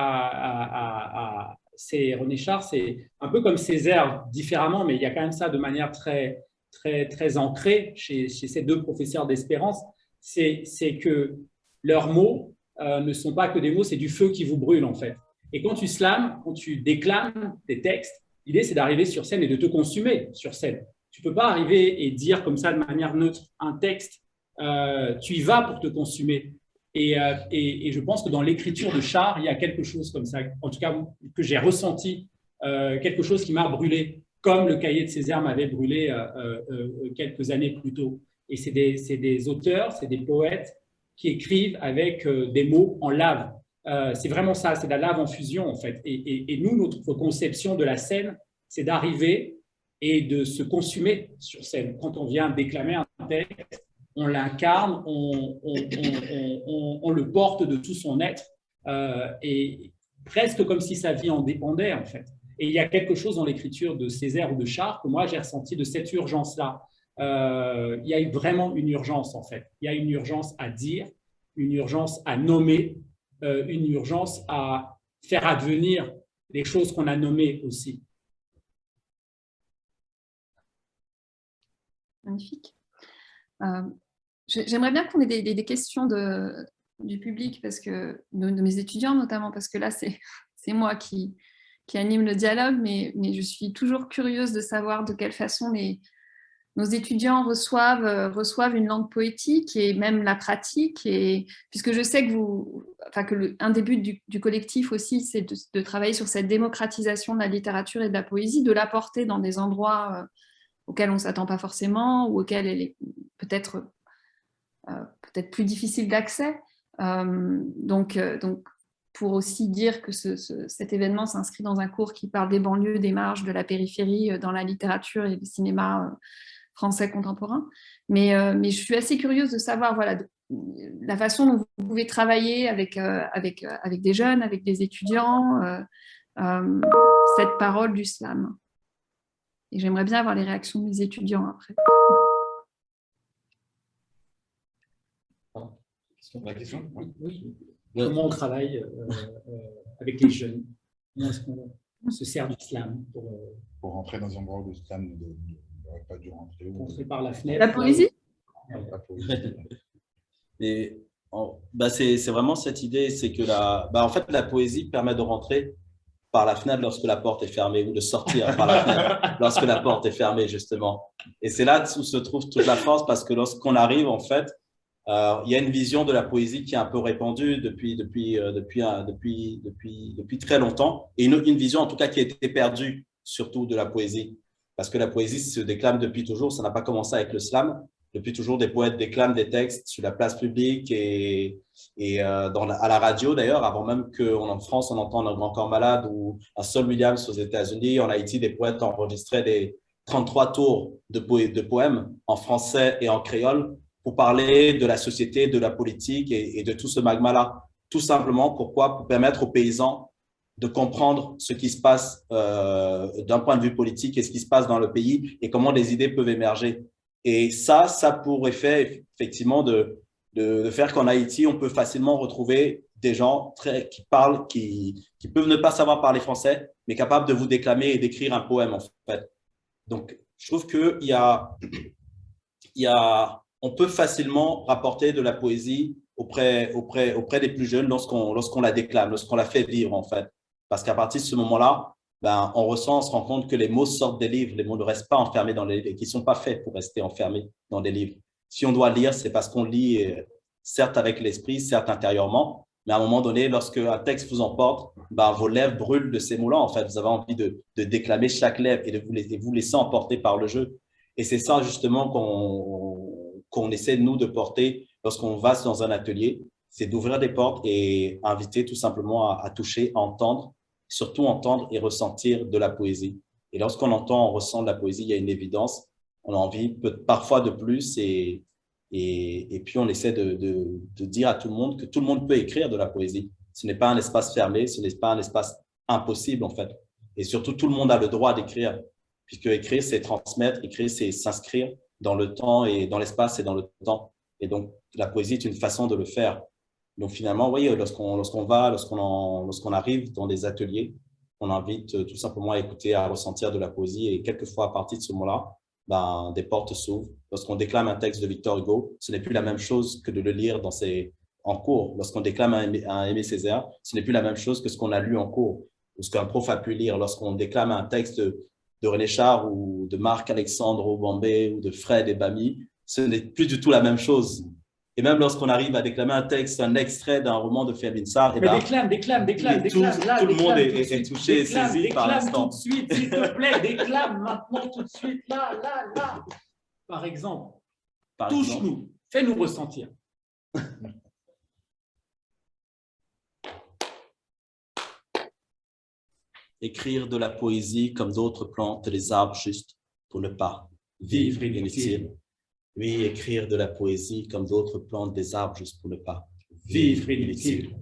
c'est René Char, c'est un peu comme Césaire, différemment, mais il y a quand même ça de manière très, très, très ancrée chez ces deux professeurs d'espérance, c'est que leurs mots ne sont pas que des mots, c'est du feu qui vous brûle en fait. Et quand tu slams, quand tu déclames tes textes, l'idée c'est d'arriver sur scène et de te consumer sur scène. Tu ne peux pas arriver et dire comme ça de manière neutre un texte, tu y vas pour te consumer. Et je pense que dans l'écriture de Char, il y a quelque chose comme ça, en tout cas que j'ai ressenti, quelque chose qui m'a brûlé, comme le cahier de Césaire m'avait brûlé quelques années plus tôt. Et c'est des auteurs, c'est des poètes qui écrivent avec des mots en lave. C'est vraiment ça, c'est de la lave en fusion en fait. Et nous, notre conception de la scène, c'est d'arriver et de se consumer sur scène. Quand on vient déclamer un texte, on l'incarne, on le porte de tout son être, et presque comme si sa vie en dépendait en fait. Et il y a quelque chose dans l'écriture de Césaire ou de Char que moi j'ai ressenti de cette urgence-là. Il y a vraiment une urgence en fait. Il y a une urgence à dire, une urgence à nommer, une urgence à faire advenir les choses qu'on a nommées aussi. Magnifique. J'aimerais bien qu'on ait des questions du public, parce que de mes étudiants notamment, parce que là, c'est moi qui anime le dialogue, mais je suis toujours curieuse de savoir de quelle façon nos étudiants reçoivent une langue poétique et même la pratique, et puisque je sais que un des buts du collectif aussi, c'est de travailler sur cette démocratisation de la littérature et de la poésie, de l'apporter dans des endroits auxquels on ne s'attend pas forcément, ou auxquels elle est peut-être plus difficile d'accès. Donc, pour aussi dire que cet événement s'inscrit dans un cours qui parle des banlieues, des marges, de la périphérie, dans la littérature et le cinéma français contemporain. Mais je suis assez curieuse de savoir la façon dont vous pouvez travailler avec des jeunes, avec des étudiants, cette parole du slam. Et j'aimerais bien avoir les réactions des étudiants après. La question ? Oui. Comment on travaille avec les jeunes? Comment est-ce qu'on se sert du slam pour rentrer dans un endroit où le slam n'aurait pas dû rentrer. Rentrer par la fenêtre. La poésie? La poésie. Et C'est vraiment cette idée, c'est que en fait, la poésie permet de rentrer par la fenêtre lorsque la porte est fermée ou de sortir par la fenêtre lorsque la porte est fermée, justement. Et c'est là où se trouve toute la force, parce que lorsqu'on arrive, en fait, il y a une vision de la poésie qui est un peu répandue depuis très longtemps, et une vision en tout cas qui a été perdue, surtout de la poésie, parce que la poésie se déclame depuis toujours, ça n'a pas commencé avec le slam. Depuis toujours, des poètes déclament des textes sur la place publique à la radio d'ailleurs, avant même qu'en France on entende Un Grand Corps Malade ou un Saul Williams aux États-Unis. En Haïti, des poètes enregistraient des 33 tours de poèmes en français et en créole pour parler de la société, de la politique et de tout ce magma-là. Tout simplement, pourquoi? Pour permettre aux paysans de comprendre ce qui se passe d'un point de vue politique et ce qui se passe dans le pays et comment des idées peuvent émerger. Et ça pour effet, effectivement, de faire qu'en Haïti, on peut facilement retrouver des gens qui parlent, qui peuvent ne pas savoir parler français, mais capables de vous déclamer et d'écrire un poème, en fait. Donc, je trouve on peut facilement rapporter de la poésie auprès des plus jeunes lorsqu'on la déclame, lorsqu'on la fait vivre, en fait. Parce qu'à partir de ce moment-là, on se rend compte que les mots sortent des livres, les mots ne restent pas enfermés dans les livres et qui ne sont pas faits pour rester enfermés dans des livres. Si on doit lire, c'est parce qu'on lit, certes avec l'esprit, certes intérieurement, mais à un moment donné, lorsque un texte vous emporte, vos lèvres brûlent de ces mots-là. En fait, vous avez envie de déclamer chaque lèvre et de vous laisser emporter par le jeu. Et c'est ça justement qu'on essaie, nous, de porter lorsqu'on va dans un atelier, c'est d'ouvrir des portes et inviter tout simplement à toucher, à entendre, surtout entendre et ressentir de la poésie. Et lorsqu'on entend, on ressent de la poésie, il y a une évidence, on a envie parfois de plus et puis on essaie de dire à tout le monde que tout le monde peut écrire de la poésie. Ce n'est pas un espace fermé, ce n'est pas un espace impossible en fait. Et surtout, tout le monde a le droit d'écrire, puisque écrire, c'est transmettre, écrire, c'est s'inscrire dans le temps et dans l'espace et dans le temps. Et donc, la poésie est une façon de le faire. Donc finalement, oui, lorsqu'on arrive dans des ateliers, on invite tout simplement à écouter, à ressentir de la poésie et quelquefois à partir de ce moment-là, des portes s'ouvrent. Lorsqu'on déclame un texte de Victor Hugo, ce n'est plus la même chose que de le lire en cours. Lorsqu'on déclame un Aimé Césaire, ce n'est plus la même chose que ce qu'on a lu en cours ou ce qu'un prof a pu lire. Lorsqu'on déclame un texte de René Char ou de Marc-Alexandre Obambé ou de Fred Ebami, ce n'est plus du tout la même chose. Et même lorsqu'on arrive à déclamer un texte, un extrait d'un roman de Ferdinand Sarr, déclame. Tout le monde est touché et saisi par l'instant. Déclame tout de suite, s'il te plaît, déclame maintenant tout de suite, là. Par exemple, touche-nous, fais-nous ressentir. Écrire de la poésie comme d'autres plantent les arbres juste pour ne pas vivre inutile. Oui, écrire de la poésie comme d'autres plantent des arbres juste pour ne pas vivre inutile.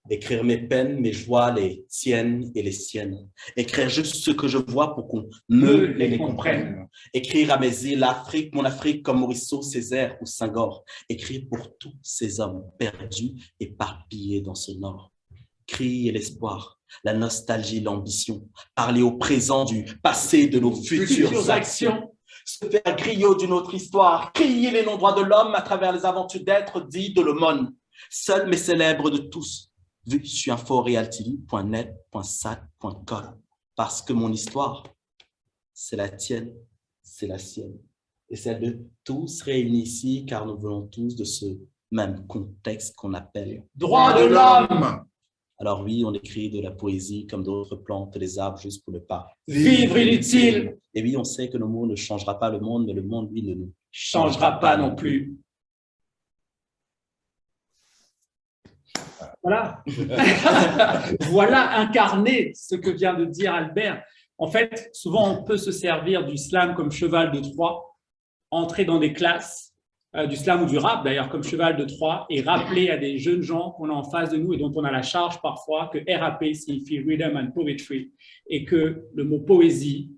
Écrire mes peines, mes joies, les tiennes et les siennes. Écrire juste ce que je vois pour qu'on les comprenne. Écrire à mes îles, l'Afrique, mon Afrique, comme Morisseau, Césaire ou Senghor. Écrire pour tous ces hommes perdus, éparpillés dans ce nord. Crier l'espoir, la nostalgie, l'ambition. Parler au présent du passé de nos futures actions. Se faire griot d'une autre histoire, crier les non-droits de l'homme à travers les aventures d'être dit de l'aumône. Seul mais célèbre de tous, vu sur inforealtv.net.sat.com. Parce que mon histoire, c'est la tienne, c'est la sienne. Et celle de tous réunis ici, car nous venons tous de ce même contexte qu'on appelle droit de l'homme. Alors oui, on écrit de la poésie comme d'autres plantes les arbres juste pour ne pas vivre inutile. Et oui, on sait que nos mots ne changera pas le monde, mais le monde, lui, ne nous changera pas non plus. Voilà. Voilà incarné ce que vient de dire Albert. En fait, souvent, on peut se servir du slam comme cheval de Troie, entrer dans des classes, du slam ou du rap d'ailleurs comme cheval de Troie et rappeler à des jeunes gens qu'on a en face de nous et dont on a la charge parfois que RAP signifie Rhythm and Poetry et que le mot poésie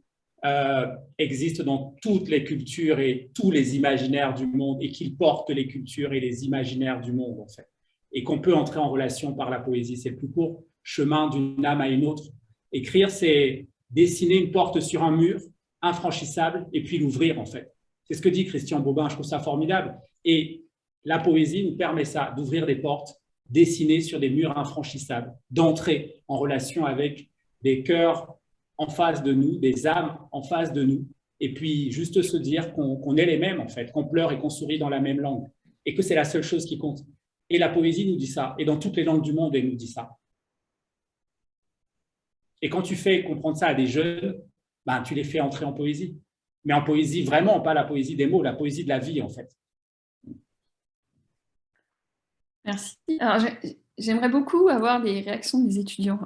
existe dans toutes les cultures et tous les imaginaires du monde et qu'il porte les cultures et les imaginaires du monde en fait et qu'on peut entrer en relation par la poésie. C'est le plus court chemin d'une âme à une autre. Écrire, c'est dessiner une porte sur un mur infranchissable et puis l'ouvrir en fait. C'est ce que dit Christian Bobin, je trouve ça formidable. Et La poésie nous permet ça, d'ouvrir des portes, dessiner sur des murs infranchissables, d'entrer en relation avec des cœurs en face de nous, des âmes en face de nous, et puis juste se dire qu'on est les mêmes en fait, qu'on pleure et qu'on sourit dans la même langue, et que c'est la seule chose qui compte. Et la poésie nous dit ça, et dans toutes les langues du monde, elle nous dit ça. Et quand tu fais comprendre ça à des jeunes, ben, tu les fais entrer en poésie. Mais en poésie, vraiment, pas la poésie des mots, la poésie de la vie, en fait. Merci. Alors, j'aimerais beaucoup avoir les réactions des étudiants.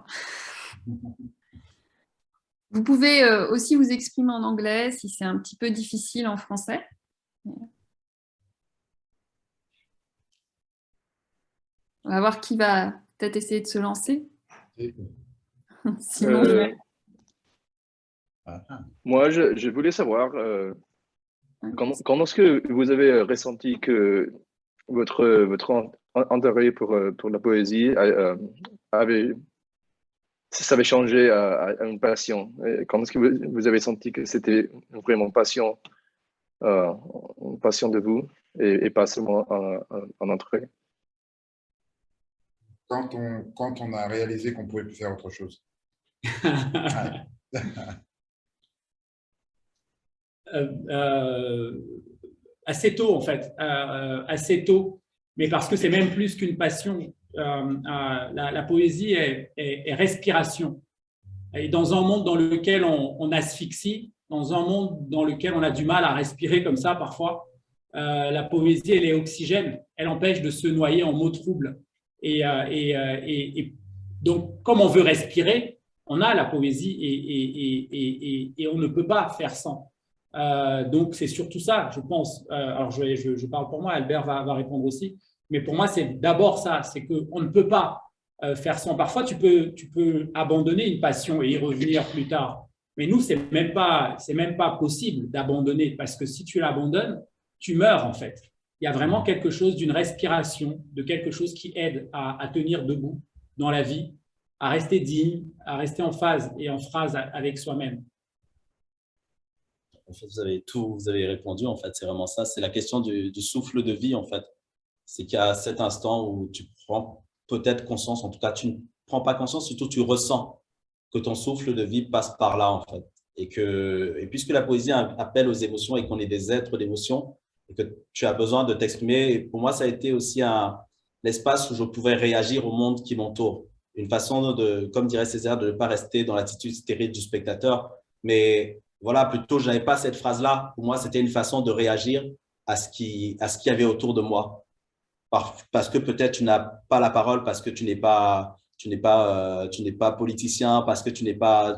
Vous pouvez aussi vous exprimer en anglais si c'est un petit peu difficile en français. On va voir qui va peut-être essayer de se lancer. Sinon, moi, je voulais savoir, quand est-ce que vous avez ressenti que votre intérêt pour la poésie ça avait changé à une passion? Quand est-ce que vous avez senti que c'était vraiment une passion de vous et pas seulement un entrée? Quand on a réalisé qu'on pouvait plus faire autre chose. Assez tôt, en fait. Assez tôt. Mais parce que c'est même plus qu'une passion. La poésie est respiration. Et dans un monde dans lequel on asphyxie, dans un monde dans lequel on a du mal à respirer comme ça parfois, la poésie, elle est oxygène. Elle empêche de se noyer en mots troubles. Et donc, comme on veut respirer, on a la poésie et on ne peut pas faire sans. Donc, c'est surtout ça, je pense. Alors, je parle pour moi, Albert va répondre aussi. Mais pour moi, c'est d'abord ça, c'est qu'on ne peut pas faire sans. Parfois, tu peux abandonner une passion et y revenir plus tard. Mais nous, c'est même pas possible d'abandonner parce que si tu l'abandonnes, tu meurs en fait. Il y a vraiment quelque chose d'une respiration, de quelque chose qui aide à tenir debout dans la vie, à rester digne, à rester en phase et en phrase avec soi-même. En fait, vous avez répondu, en fait, c'est vraiment ça. C'est la question du souffle de vie, en fait. C'est qu'il y a cet instant où tu prends peut-être conscience, en tout cas, tu ne prends pas conscience, surtout tu ressens que ton souffle de vie passe par là, en fait. Et puisque la poésie appelle aux émotions et qu'on est des êtres d'émotions, et que tu as besoin de t'exprimer, pour moi, ça a été aussi l'espace où je pouvais réagir au monde qui m'entoure. Une façon de, comme dirait Césaire, de ne pas rester dans l'attitude stérile du spectateur. Mais voilà, plutôt, je n'avais pas cette phrase-là. Pour moi, c'était une façon de réagir à ce qu'il y avait autour de moi. Parce que peut-être tu n'as pas la parole, parce que tu n'es pas politicien, parce que tu n'as pas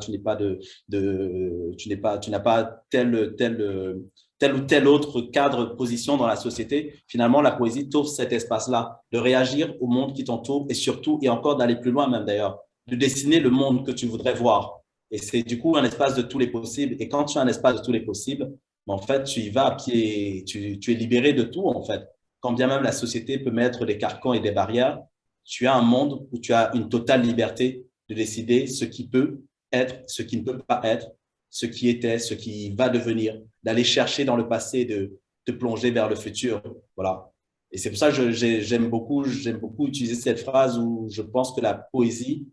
tel ou tel autre cadre, position dans la société. Finalement, la poésie t'offre cet espace-là de réagir au monde qui t'entoure et surtout, et encore d'aller plus loin même d'ailleurs, de dessiner le monde que tu voudrais voir. Et c'est du coup un espace de tous les possibles. Et quand tu as un espace de tous les possibles, en fait, tu y vas à pied, tu es libéré de tout en fait. Quand bien même la société peut mettre des carcans et des barrières, tu as un monde où tu as une totale liberté de décider ce qui peut être, ce qui ne peut pas être, ce qui était, ce qui va devenir, d'aller chercher dans le passé, de te plonger vers le futur. Voilà. Et c'est pour ça que j'aime beaucoup utiliser cette phrase où je pense que la poésie,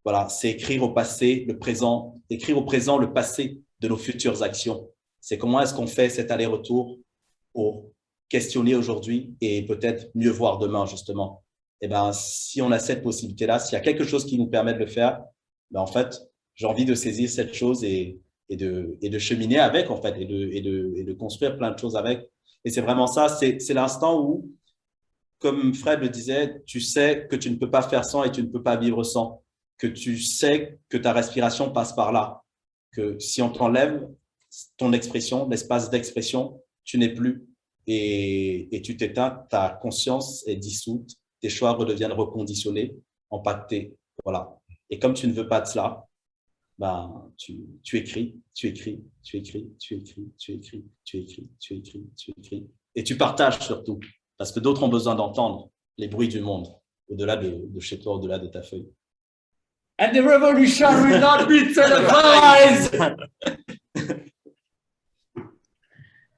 voilà, c'est écrire au passé, écrire au présent le passé de nos futures actions. C'est comment est-ce qu'on fait cet aller-retour pour questionner aujourd'hui et peut-être mieux voir demain, justement. Et ben, si on a cette possibilité-là, s'il y a quelque chose qui nous permet de le faire, ben, en fait, j'ai envie de saisir cette chose et de cheminer avec, en fait, et de construire plein de choses avec. Et c'est vraiment ça, c'est l'instant où, comme Fred le disait, tu sais que tu ne peux pas faire sans et tu ne peux pas vivre sans, que tu sais que ta respiration passe par là, que si on t'enlève ton expression, l'espace d'expression, tu n'es plus et tu t'éteins, ta conscience est dissoute, tes choix redeviennent reconditionnés, impactés, voilà. Et comme tu ne veux pas de cela, ben, tu écris, et tu partages surtout, parce que d'autres ont besoin d'entendre les bruits du monde, au-delà de chez toi, au-delà de ta feuille. And the revolution will not be televised.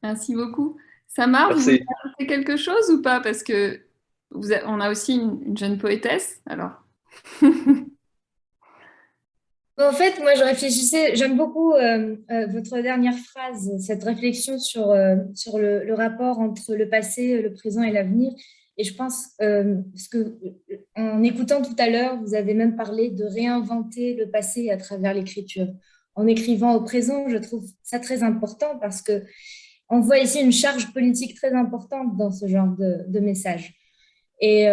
Merci beaucoup. Samar, vous voulez Merci. ajouter quelque chose ou pas? Parce que on a aussi une jeune poétesse, alors. En fait, moi, je réfléchissais, j'aime beaucoup votre dernière phrase, cette réflexion sur le rapport entre le passé, le présent et l'avenir. Et je pense, en écoutant tout à l'heure, vous avez même parlé de réinventer le passé à travers l'écriture. En écrivant au présent, je trouve ça très important parce que on voit ici une charge politique très importante dans ce genre de message. Et,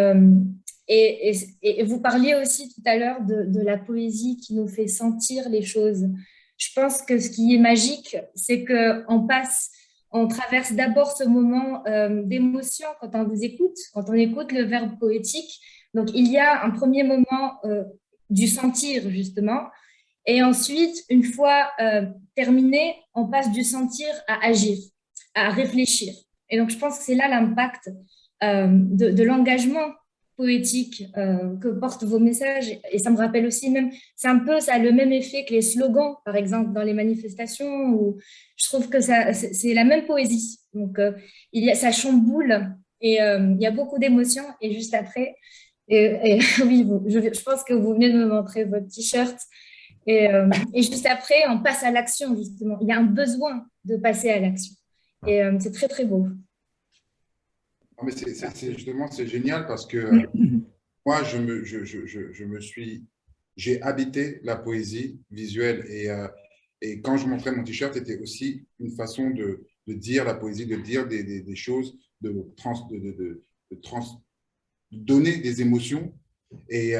et vous parliez aussi tout à l'heure de la poésie qui nous fait sentir les choses. Je pense que ce qui est magique, c'est on traverse d'abord ce moment d'émotion quand on vous écoute, quand on écoute le verbe poétique. Donc, il y a un premier moment du sentir, justement. Et ensuite, une fois terminé, on passe du sentir à agir, à réfléchir. Et donc, je pense que c'est là l'impact de l'engagement poétique que portent vos messages. Et ça me rappelle aussi même, ça a le même effet que les slogans, par exemple, dans les manifestations, où je trouve que c'est la même poésie. Donc, ça chamboule et il y a beaucoup d'émotions. Et juste après, oui, je pense que vous venez de me montrer votre t-shirt. Et juste après, on passe à l'action, justement. Il y a un besoin de passer à l'action. Et c'est très, très beau. Non, mais c'est génial parce que moi, j'ai habité la poésie visuelle et quand je montrais mon t-shirt, c'était aussi une façon de dire la poésie, de dire des choses, de donner des émotions. Et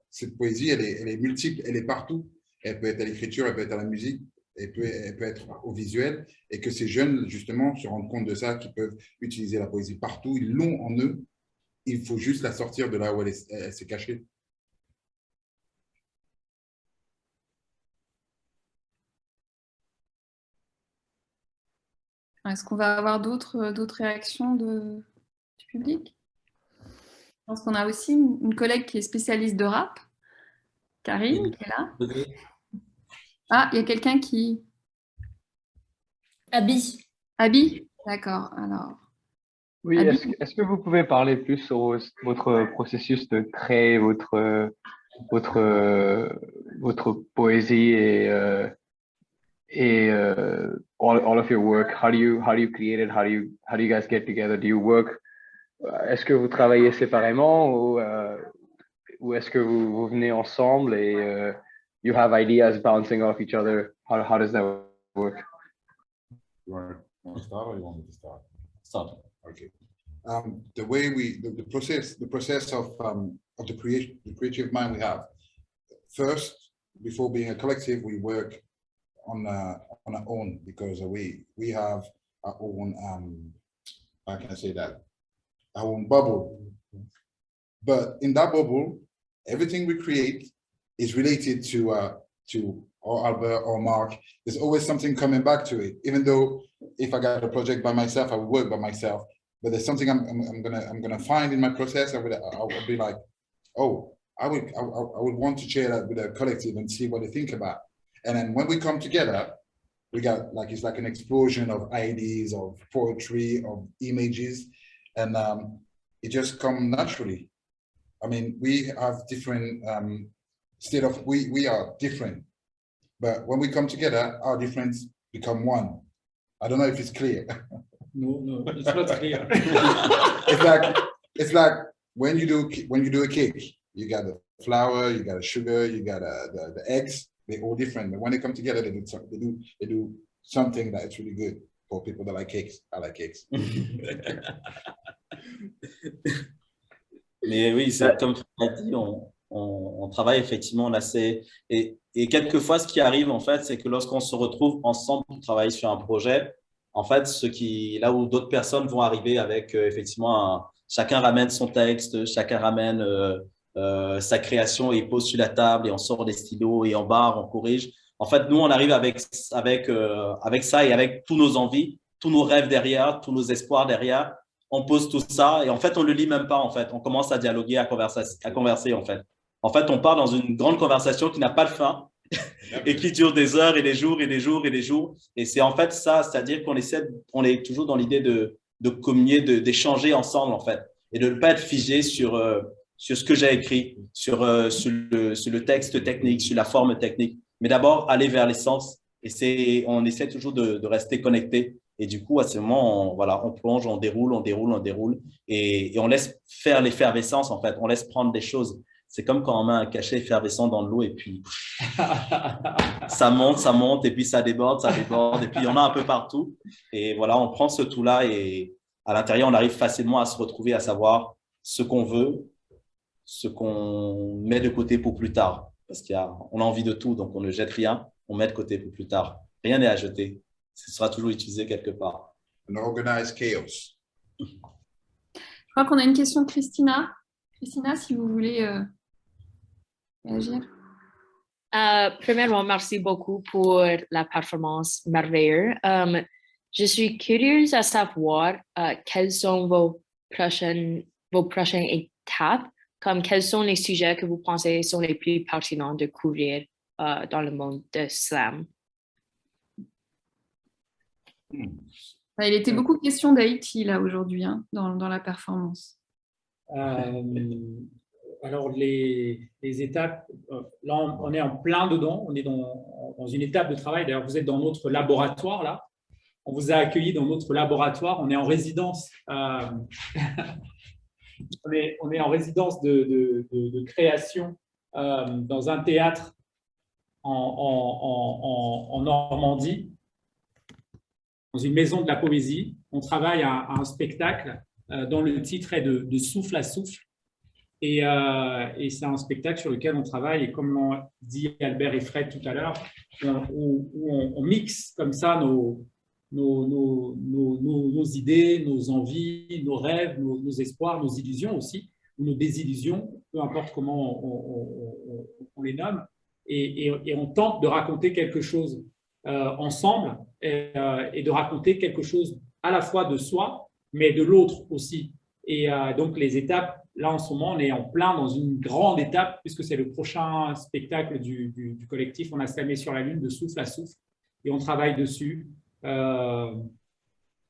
cette poésie, elle est multiple, elle est partout. Elle peut être à l'écriture, elle peut être à la musique, elle peut être au visuel. Et que ces jeunes, justement, se rendent compte de ça, qu'ils peuvent utiliser la poésie partout. Ils l'ont en eux. Il faut juste la sortir de là où elle s'est cachée. Est-ce qu'on va avoir d'autres réactions du public? Je pense qu'on a aussi une collègue qui est spécialiste de rap, Karine, qui est là. Ah, il y a quelqu'un qui... Abi, d'accord. Alors, Oui, Abi. est-ce que vous pouvez parler plus sur votre processus de créer votre poésie et all of your work? How do you create it? How do you guys get together? Do you work? Est-ce que vous travaillez séparément ou est-ce que vous venez ensemble et you have ideas bouncing off each other? How does that work? You want to start or you want me to start? Start. Okay. The way the process of the creative mind we have. First, before being a collective, we work on our own because we have our own how can I say that? Our own bubble. But in that bubble, everything we create is related to or Albert or Mark. There's always something coming back to it. Even though if I got a project by myself, I would work by myself. But there's something I'm gonna find in my process. I'll be like, oh, I would want to share that with a collective and see what they think about. And then when we come together, we got it's like an explosion of ideas, of poetry, of images, and it just comes naturally. I mean, we have different we are different, but when we come together, our difference become one. I don't know if it's clear. No, it's not clear. it's like when you do a cake, you got the flour, you got the sugar, you got the eggs. They're all different, but when they come together, they do something that is really good for people that like cakes. I like cakes. Mais oui, comme tu l'as dit, on travaille effectivement et quelquefois, ce qui arrive, en fait, c'est que lorsqu'on se retrouve ensemble pour travailler sur un projet, en fait, là où d'autres personnes vont arriver avec effectivement, chacun ramène son texte, chacun ramène sa création et il pose sur la table et on sort des stylos et on barre, on corrige. En fait, nous, on arrive avec ça et avec tous nos envies, tous nos rêves derrière, tous nos espoirs derrière. On pose tout ça et en fait, on ne le lit même pas. En fait, on commence à dialoguer, à converser en fait. En fait, on part dans une grande conversation qui n'a pas de fin et qui dure des heures et des jours et des jours et des jours. Et c'est en fait ça, c'est-à-dire on est toujours dans l'idée de de communier, d'échanger ensemble, en fait, et de ne pas être figé sur ce que j'ai écrit, sur le texte technique, sur la forme technique, mais d'abord aller vers l'essence. Et on essaie toujours de rester connecté. Et du coup, à ce moment, on plonge, on déroule, et on laisse faire l'effervescence, en fait. On laisse prendre des choses. C'est comme quand on met un cachet effervescent dans l'eau, et puis ça monte, et puis ça déborde, et puis il y en a un peu partout. Et voilà, on prend ce tout-là, et à l'intérieur, on arrive facilement à se retrouver, à savoir ce qu'on veut, ce qu'on met de côté pour plus tard. Parce qu'on a envie de tout, donc on ne jette rien, on met de côté pour plus tard. Rien n'est à jeter. Ce sera toujours utilisé quelque part. An organized chaos. Je crois qu'on a une question de Christina. Christina, si vous voulez réagir. Premièrement, merci beaucoup pour la performance merveilleuse. Je suis curieuse à savoir quelles sont vos prochaines étapes, comme quels sont les sujets que vous pensez sont les plus pertinents de couvrir dans le monde de slam. Il était beaucoup question d'Haïti là aujourd'hui, hein, dans la performance. Alors les étapes, là on est en plein dedans, on est dans une étape de travail. D'ailleurs, vous êtes dans notre laboratoire là. On vous a accueilli dans notre laboratoire. On est en résidence. On est en résidence de création dans un théâtre en Normandie, dans une maison de la poésie. On travaille à un spectacle dont le titre est de Souffle à souffle. Et c'est un spectacle sur lequel on travaille. Et comme l'ont dit Albert et Fred tout à l'heure, on mixe comme ça nos idées, nos envies, nos rêves, nos espoirs, nos illusions aussi, ou nos désillusions, peu importe comment on les nomme. Et on tente de raconter quelque chose ensemble et de raconter quelque chose à la fois de soi, mais de l'autre aussi. Et donc, les étapes, là, en ce moment, on est en plein dans une grande étape, puisque c'est le prochain spectacle du collectif. On a slamé sur la lune de Souffle à souffle, et on travaille dessus.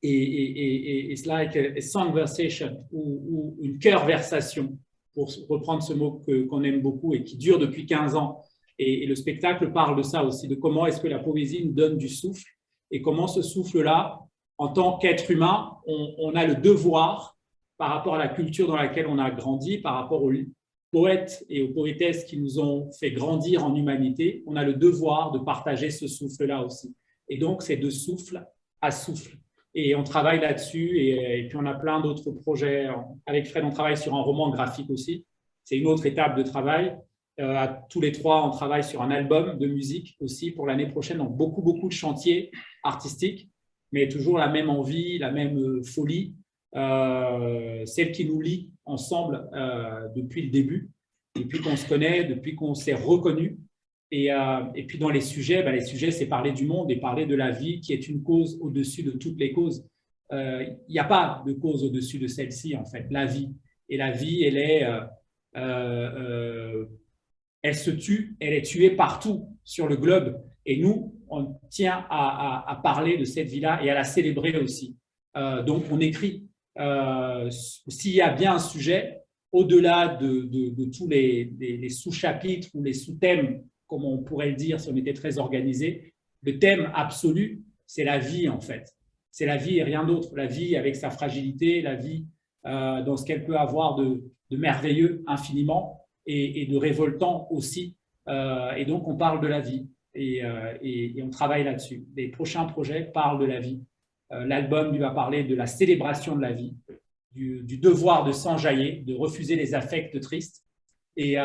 Et cela est conversation ou une conversation, pour reprendre ce mot qu'on aime beaucoup et qui dure depuis 15 ans. Et le spectacle parle de ça aussi, de comment est-ce que la poésie nous donne du souffle et comment ce souffle-là, en tant qu'être humain, on a le devoir, par rapport à la culture dans laquelle on a grandi, par rapport aux poètes et aux poétesses qui nous ont fait grandir en humanité, on a le devoir de partager ce souffle-là aussi. Et donc, c'est de souffle à souffle. Et on travaille là-dessus, et puis on a plein d'autres projets. Avec Fred, on travaille sur un roman graphique aussi. C'est une autre étape de travail. Tous les trois, on travaille sur un album de musique aussi pour l'année prochaine. Donc, beaucoup de chantiers artistiques, mais toujours la même envie, la même folie, celle qui nous lie ensemble depuis le début, depuis qu'on se connaît, depuis qu'on s'est reconnus. Et puis dans les sujets, c'est parler du monde et parler de la vie qui est une cause au-dessus de toutes les causes. Il n'y a pas de cause au-dessus de celle-ci, en fait, la vie. Et la vie, elle se tue, elle est tuée partout sur le globe. Et nous, on tient à parler de cette vie-là et à la célébrer aussi. Donc, on écrit. S'il y a bien un sujet, au-delà de tous les sous-chapitres ou les sous-thèmes, comme on pourrait le dire si on était très organisé, le thème absolu, c'est la vie en fait. C'est la vie et rien d'autre. La vie avec sa fragilité, la vie dans ce qu'elle peut avoir de merveilleux infiniment et de révoltant aussi. Et donc, on parle de la vie et on travaille là-dessus. Les prochains projets parlent de la vie. L'album lui va parler de la célébration de la vie, du devoir de s'enjailler, de refuser les affects tristes et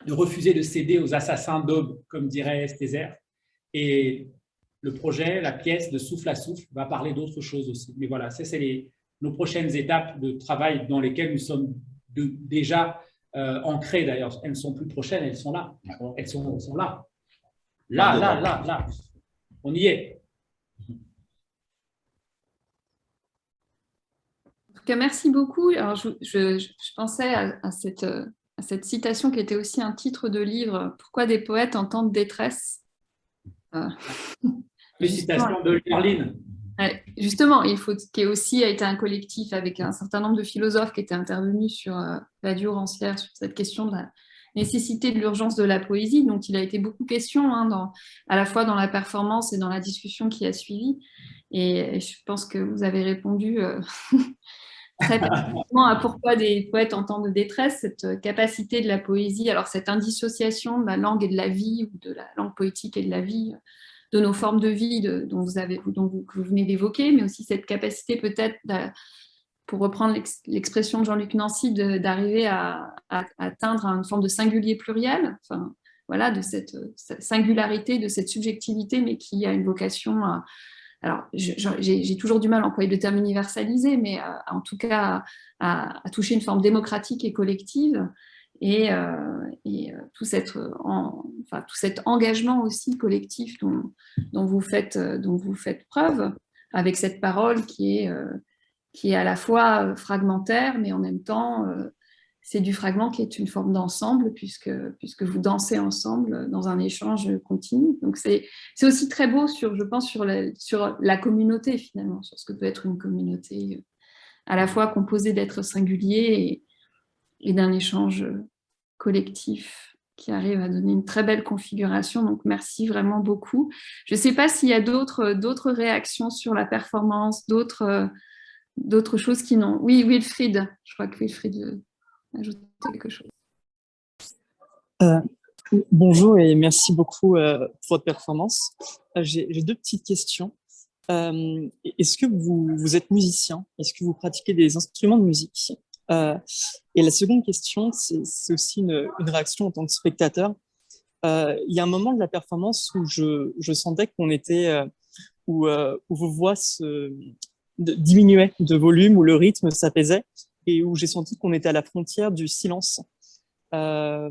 de refuser de céder aux assassins d'aube, comme dirait Césaire. Et le projet, la pièce de Souffle à souffle, va parler d'autre chose aussi. Mais voilà, ça, c'est nos prochaines étapes de travail dans lesquelles nous sommes déjà ancrés d'ailleurs. Elles ne sont plus prochaines, elles sont là. Elles sont là. Là. On y est. En tout cas, merci beaucoup. Alors, je pensais à cette citation qui était aussi un titre de livre, « Pourquoi des poètes en temps de détresse ?» Félicitations de Caroline. Justement, qui aussi a été un collectif avec un certain nombre de philosophes qui étaient intervenus sur Radio Rancière, sur cette question de la nécessité de l'urgence de la poésie. Donc, il a été beaucoup question, à la fois dans la performance et dans la discussion qui a suivi. Et je pense que vous avez répondu très pertinemment à pourquoi des poètes en temps de détresse, cette capacité de la poésie, alors cette indissociation de la langue et de la vie, ou de la langue poétique et de la vie, de nos formes de vie que vous venez d'évoquer, mais aussi cette capacité peut-être, pour reprendre l'expression de Jean-Luc Nancy, d'arriver à atteindre une forme de singulier pluriel, enfin, voilà, de cette singularité, de cette subjectivité, mais qui a une vocation à... Alors, j'ai toujours du mal à employer le terme universalisé, mais en tout cas à toucher une forme démocratique et collective, et tout cet engagement aussi collectif dont vous faites preuve, avec cette parole qui est à la fois fragmentaire, mais en même temps, c'est du fragment qui est une forme d'ensemble, puisque vous dansez ensemble dans un échange continu. Donc c'est aussi très beau, je pense, sur la communauté, finalement, sur ce que peut être une communauté, à la fois composée d'êtres singuliers et d'un échange collectif qui arrive à donner une très belle configuration. Donc merci vraiment beaucoup. Je ne sais pas s'il y a d'autres réactions sur la performance, d'autres choses qui n'ont... Oui, Wilfried, je crois que Wilfried ajoute quelque chose. Bonjour et merci beaucoup pour votre performance. J'ai 2 petites questions. Est-ce que vous êtes musicien? Est-ce que vous pratiquez des instruments de musique? Et la seconde question, c'est aussi une réaction en tant que spectateur. Il y a un moment de la performance où je sentais qu'on était... où vos voix diminuaient de volume, où le rythme s'apaisait, et où j'ai senti qu'on était à la frontière du silence. Quel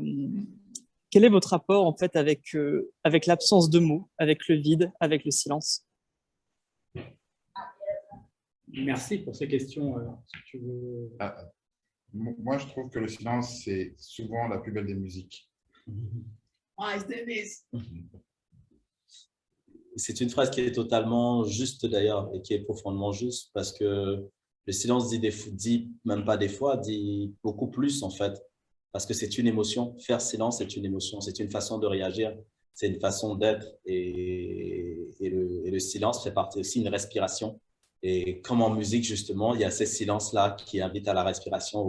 est votre rapport en fait avec l'absence de mots, avec le vide, avec le silence? Merci pour ces questions. Si tu veux... Moi, je trouve que le silence, c'est souvent la plus belle des musiques. C'est une phrase qui est totalement juste d'ailleurs, et qui est profondément juste, parce que le silence dit même pas des fois, dit beaucoup plus en fait, parce que c'est une émotion. Faire silence, c'est une émotion, c'est une façon de réagir, c'est une façon d'être, et le silence fait partie aussi d'une respiration. Et comme en musique, justement, il y a ces silences-là qui invitent à la respiration,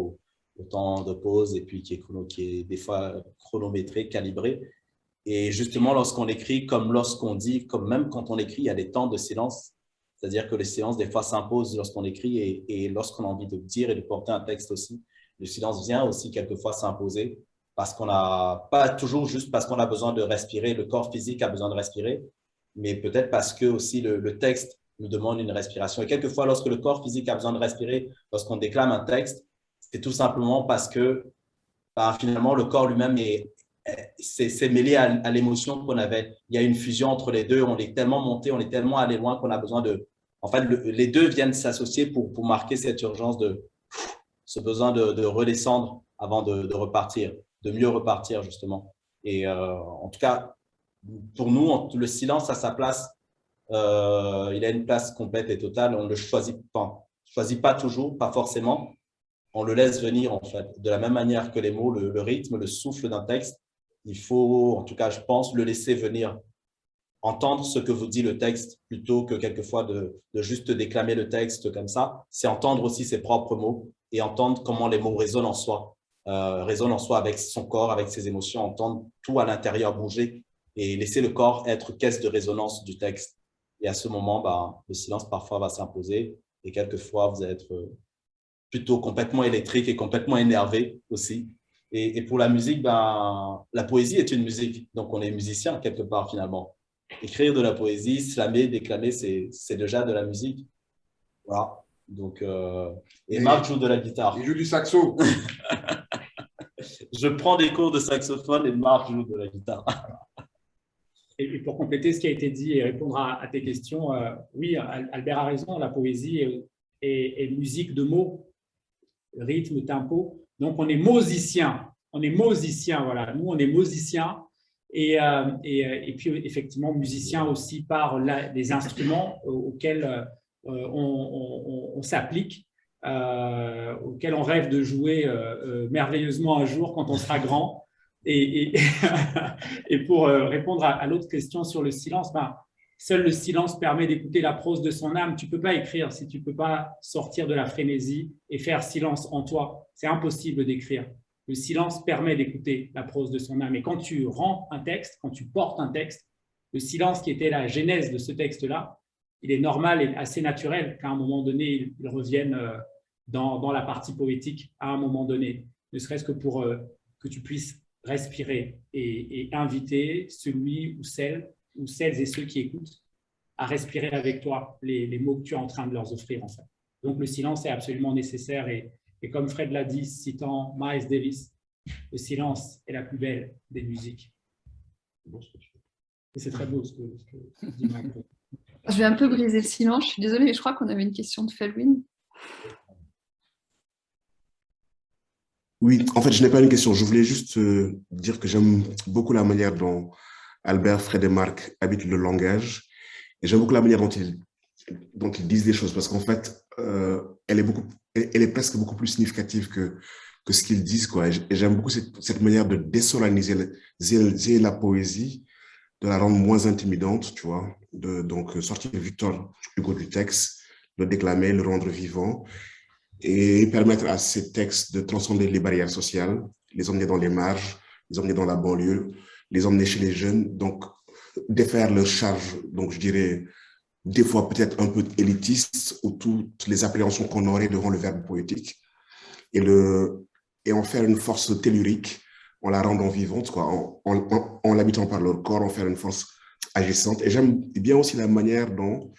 au temps de pause, et puis qui est des fois chronométré, calibré. Et justement, lorsqu'on écrit, comme lorsqu'on dit, comme même quand on écrit, il y a des temps de silence. C'est-à-dire que le silence, des fois, s'impose lorsqu'on écrit, et lorsqu'on a envie de dire et de porter un texte aussi, le silence vient aussi quelquefois s'imposer, parce qu'on n'a pas toujours juste parce qu'on a besoin de respirer, le corps physique a besoin de respirer, mais peut-être parce que aussi le texte nous demande une respiration. Et quelquefois, lorsque le corps physique a besoin de respirer, lorsqu'on déclame un texte, c'est tout simplement parce que finalement, le corps lui-même c'est mêlé à l'émotion qu'on avait. Il y a une fusion entre les deux, on est tellement monté, on est tellement allé loin qu'on a besoin de... En fait, les deux viennent s'associer pour marquer cette urgence, ce besoin de redescendre avant de repartir, de mieux repartir justement. Et en tout cas, pour nous, le silence a sa place. Il a une place complète et totale. On ne le choisit pas toujours, pas forcément. On le laisse venir en fait. De la même manière que les mots, le rythme, le souffle d'un texte, il faut, en tout cas, je pense, le laisser venir. Entendre ce que vous dit le texte plutôt que quelquefois de juste déclamer le texte comme ça. C'est entendre aussi ses propres mots et entendre comment les mots résonnent en soi. Résonnent en soi avec son corps, avec ses émotions, entendre tout à l'intérieur bouger et laisser le corps être caisse de résonance du texte. Et à ce moment, le silence parfois va s'imposer et quelquefois vous allez être plutôt complètement électrique et complètement énervé aussi. Et pour la musique, la poésie est une musique. Donc, on est musicien quelque part finalement. Écrire de la poésie, slammer, déclamer, c'est déjà de la musique. Voilà. Donc, et Marc joue de la guitare. Il joue du saxo. Je prends des cours de saxophone et Marc joue de la guitare. Et pour compléter ce qui a été dit et répondre à tes questions, oui, Albert a raison, la poésie est musique de mots, rythme, tempo. Donc, on est musicien. Voilà. Nous, on est musiciens. Et puis, effectivement, musiciens aussi par les instruments auxquels on s'applique, auquel on rêve de jouer merveilleusement un jour quand on sera grand. Et pour répondre à l'autre question sur le silence, seul le silence permet d'écouter la prose de son âme. Tu ne peux pas écrire si tu ne peux pas sortir de la frénésie et faire silence en toi. C'est impossible d'écrire. Le silence permet d'écouter la prose de son âme. Et quand tu rends un texte, quand tu portes un texte, le silence qui était la genèse de ce texte-là, il est normal et assez naturel qu'à un moment donné, il revienne dans la partie poétique à un moment donné, ne serait-ce que pour que tu puisses respirer et inviter celui ou celles et ceux qui écoutent à respirer avec toi les mots que tu es en train de leur offrir, en fait. Donc, le silence est absolument nécessaire et comme Fred l'a dit, citant Miles Davis, le silence est la plus belle des musiques. Et c'est très beau ce que dit Michael. Je vais un peu briser le silence, je suis désolée, mais je crois qu'on avait une question de Felwine. Oui, en fait, je n'ai pas une question. Je voulais juste dire que j'aime beaucoup la manière dont Albert, Fred et Marc habitent le langage. Et j'aime beaucoup la manière dont ils disent les choses, parce qu'en fait, elle est presque beaucoup plus significative que ce qu'ils disent, quoi. Et j'aime beaucoup cette manière de désolennaliser la poésie, de la rendre moins intimidante, tu vois. Donc, sortir Victor Hugo du texte, le déclamer, le rendre vivant, et permettre à ces textes de transcender les barrières sociales, les emmener dans les marges, les emmener dans la banlieue, les emmener chez les jeunes, donc défaire leur charge, donc je dirais, des fois peut-être un peu élitiste, ou toutes les appréhensions qu'on aurait devant le verbe poétique, et en faire une force tellurique, en la rendant vivante, quoi, en l'habitant par leur corps, en faire une force agissante. Et j'aime bien aussi la manière dont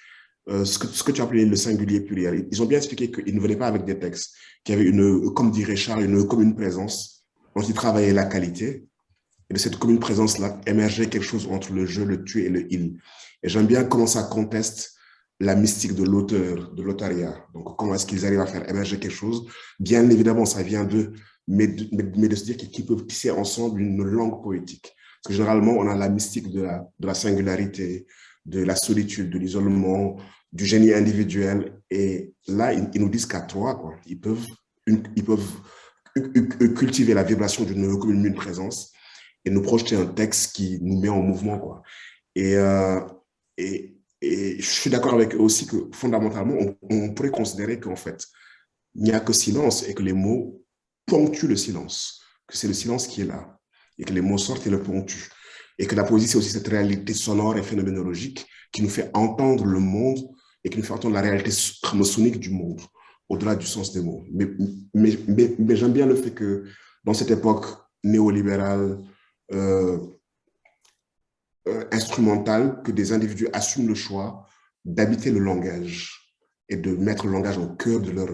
ce que tu appelais le singulier pluriel. Ils ont bien expliqué qu'ils ne venaient pas avec des textes, qu'il y avait comme dirait Charles, une commune présence, dont ils travaillaient la qualité. Et de cette commune présence-là émergeait quelque chose entre le je, le tu et le il. Et j'aime bien comment ça conteste la mystique de l'auteur, de l'autariat. Donc, comment est-ce qu'ils arrivent à faire émerger quelque chose? Bien évidemment, ça vient d'eux, mais de se dire qu'ils peuvent tisser ensemble une langue poétique. Parce que généralement, on a la mystique de la singularité, de la solitude, de l'isolement, du génie individuel. Et là, ils nous disent qu'à trois, quoi, ils peuvent cultiver la vibration d'une commune présence et nous projeter un texte qui nous met en mouvement, quoi. Et je suis d'accord avec eux aussi que fondamentalement, on pourrait considérer qu'en fait, il n'y a que silence et que les mots ponctuent le silence, que c'est le silence qui est là et que les mots sortent et le ponctuent. Et que la poésie, c'est aussi cette réalité sonore et phénoménologique qui nous fait entendre le monde et qui nous fait entendre la réalité sonique du monde, au-delà du sens des mots. Mais j'aime bien le fait que dans cette époque néolibérale, instrumentale, que des individus assument le choix d'habiter le langage et de mettre le langage au cœur de leur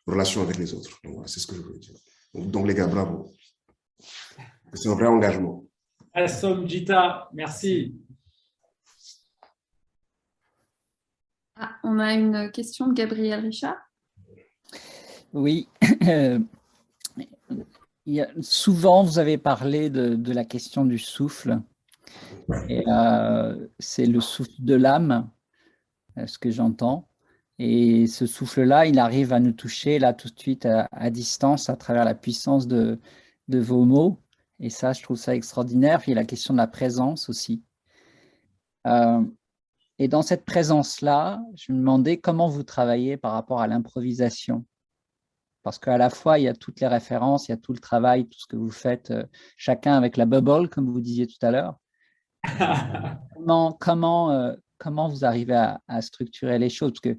relation avec les autres. Donc voilà, c'est ce que je voulais dire. Donc les gars, bravo. C'est un vrai engagement. Assom Jita, merci. Ah, on a une question de Gabriel Richard. Oui. Souvent, vous avez parlé de la question du souffle. Et c'est le souffle de l'âme, ce que j'entends. Et ce souffle-là, il arrive à nous toucher là tout de suite à distance à travers la puissance de vos mots. Et ça, je trouve ça extraordinaire. Puis il y a la question de la présence aussi. Et dans cette présence-là, je me demandais comment vous travaillez par rapport à l'improvisation. Parce qu'à la fois, il y a toutes les références, il y a tout le travail, tout ce que vous faites, chacun avec la bubble, comme vous disiez tout à l'heure. Comment vous arrivez à structurer les choses? Parce qu'il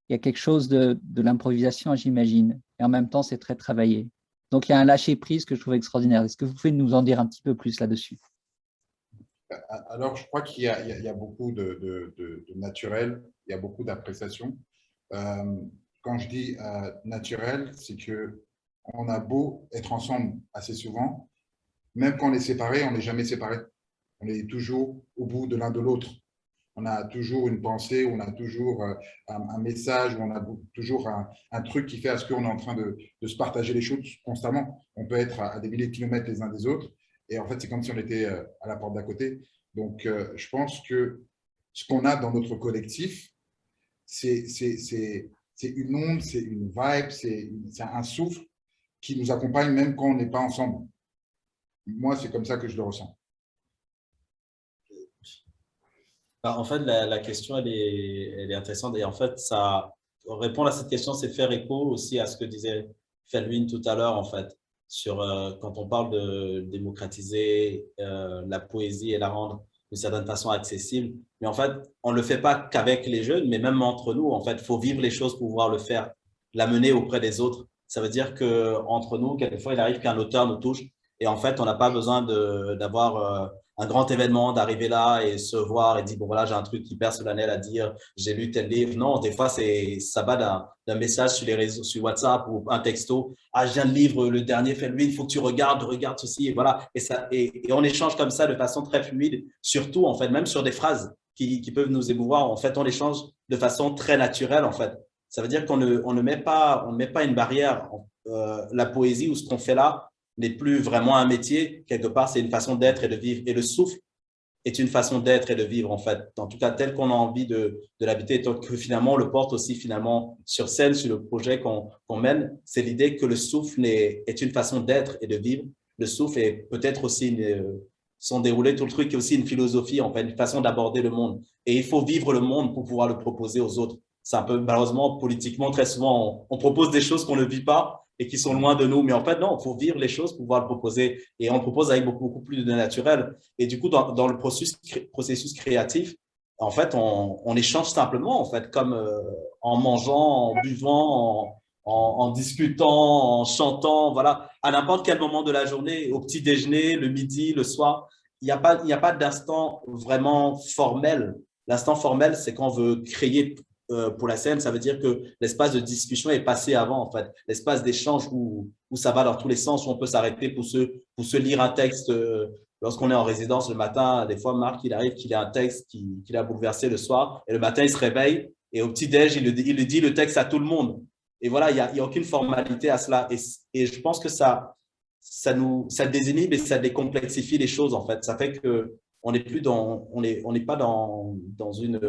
y a quelque chose de l'improvisation, j'imagine. Et en même temps, c'est très travaillé. Donc, il y a un lâcher-prise que je trouve extraordinaire. Est-ce que vous pouvez nous en dire un petit peu plus là-dessus? Alors, je crois qu'il y a beaucoup de naturel, il y a beaucoup d'appréciation. Quand je dis naturel, c'est qu'on a beau être ensemble assez souvent, même quand on est séparés, on n'est jamais séparés. On est toujours au bout de l'un de l'autre. On a toujours une pensée, on a toujours un message, on a toujours un truc qui fait à ce qu'on est en train de se partager les choses constamment. On peut être à des milliers de kilomètres les uns des autres, et en fait, c'est comme si on était à la porte d'à côté. Donc, je pense que ce qu'on a dans notre collectif, c'est une onde, c'est une vibe, c'est un souffle qui nous accompagne même quand on n'est pas ensemble. Moi, c'est comme ça que je le ressens. En fait, la question, elle est intéressante. Et en fait, ça répondre à cette question, c'est faire écho aussi à ce que disait Felwine tout à l'heure, en fait, sur quand on parle de démocratiser la poésie et la rendre d'une certaine façon accessible. Mais en fait, on ne le fait pas qu'avec les jeunes, mais même entre nous, en fait, il faut vivre les choses pour pouvoir le faire, la mener auprès des autres. Ça veut dire qu'entre nous, quelquefois, il arrive qu'un auteur nous touche et en fait, on n'a pas besoin d'avoir un grand événement, d'arriver là et se voir et dire, bon voilà, j'ai un truc hyper solennel à dire, j'ai lu tel livre. Non, des fois, ça va d'un message sur les réseaux, sur WhatsApp ou un texto. Ah, je viens de lire le dernier Felwine, il faut que tu regardes ceci, et voilà. Et on échange comme ça de façon très fluide, surtout, en fait, même sur des phrases qui peuvent nous émouvoir. En fait, on échange de façon très naturelle, en fait. Ça veut dire qu'on ne met pas une barrière. La poésie ou ce qu'on fait là n'est plus vraiment un métier. Quelque part, c'est une façon d'être et de vivre. Et le souffle est une façon d'être et de vivre, en fait. En tout cas, tel qu'on a envie de l'habiter, et que finalement, on le porte aussi finalement sur scène, sur le projet qu'on mène. C'est l'idée que le souffle est une façon d'être et de vivre. Le souffle est peut-être aussi, sans dérouler tout le truc, est aussi une philosophie, en fait, une façon d'aborder le monde. Et il faut vivre le monde pour pouvoir le proposer aux autres. C'est un peu, malheureusement, politiquement, très souvent, on propose des choses qu'on ne vit pas et qui sont loin de nous. Mais en fait, non, il faut vivre les choses pour pouvoir le proposer. Et on le propose avec beaucoup plus de naturel. Et du coup, dans le processus créatif, en fait, on échange simplement, en fait, comme en mangeant, en buvant, en discutant, en chantant, voilà, à n'importe quel moment de la journée, au petit déjeuner, le midi, le soir. Il n'y a pas d'instant vraiment formel. L'instant formel, c'est quand on veut créer pour la scène, ça veut dire que l'espace de discussion est passé avant, en fait. L'espace d'échange où ça va dans tous les sens, où on peut s'arrêter pour se lire un texte. Lorsqu'on est en résidence le matin, des fois, Marc, il arrive qu'il a un texte qui l'a bouleversé le soir, et le matin, il se réveille, et au petit-déj, il dit le texte à tout le monde. Et voilà, il n'y a aucune formalité à cela. Et je pense que ça désinhibe et ça décomplexifie les choses, en fait. Ça fait qu'on n'est plus on n'est pas dans une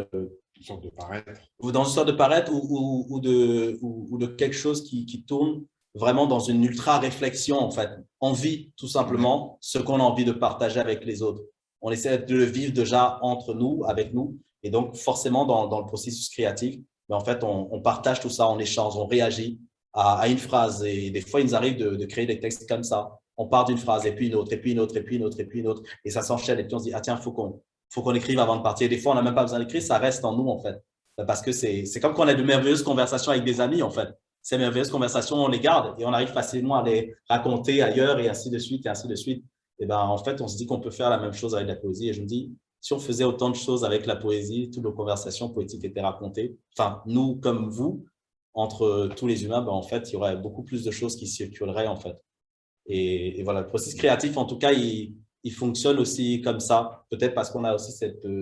sorte de paraître. Dans une sorte de paraître ou de quelque chose qui tourne vraiment dans une ultra-réflexion, en fait. On vit tout simplement ce qu'on a envie de partager avec les autres. On essaie de le vivre déjà entre nous, avec nous. Et donc, forcément, dans le processus créatif, mais en fait, on partage tout ça, on échange, on réagit à une phrase. Et des fois, il nous arrive de créer des textes comme ça. On part d'une phrase, et puis une autre, et puis une autre, et puis une autre, et puis une autre. Et ça s'enchaîne. Et puis on se dit, ah tiens, faut qu'on écrive avant de partir. Des fois, on n'a même pas besoin d'écrire, ça reste en nous, en fait. Parce que c'est comme quand on a de merveilleuses conversations avec des amis, en fait. Ces merveilleuses conversations, on les garde et on arrive facilement à les raconter ailleurs et ainsi de suite, et ainsi de suite. Et ben, en fait, on se dit qu'on peut faire la même chose avec la poésie. Et je me dis, si on faisait autant de choses avec la poésie, toutes nos conversations poétiques étaient racontées, enfin, nous comme vous, entre tous les humains, ben, en fait, il y aurait beaucoup plus de choses qui circuleraient, en fait. Et voilà, le processus créatif, en tout cas, il fonctionne aussi comme ça. Peut-être parce qu'on a aussi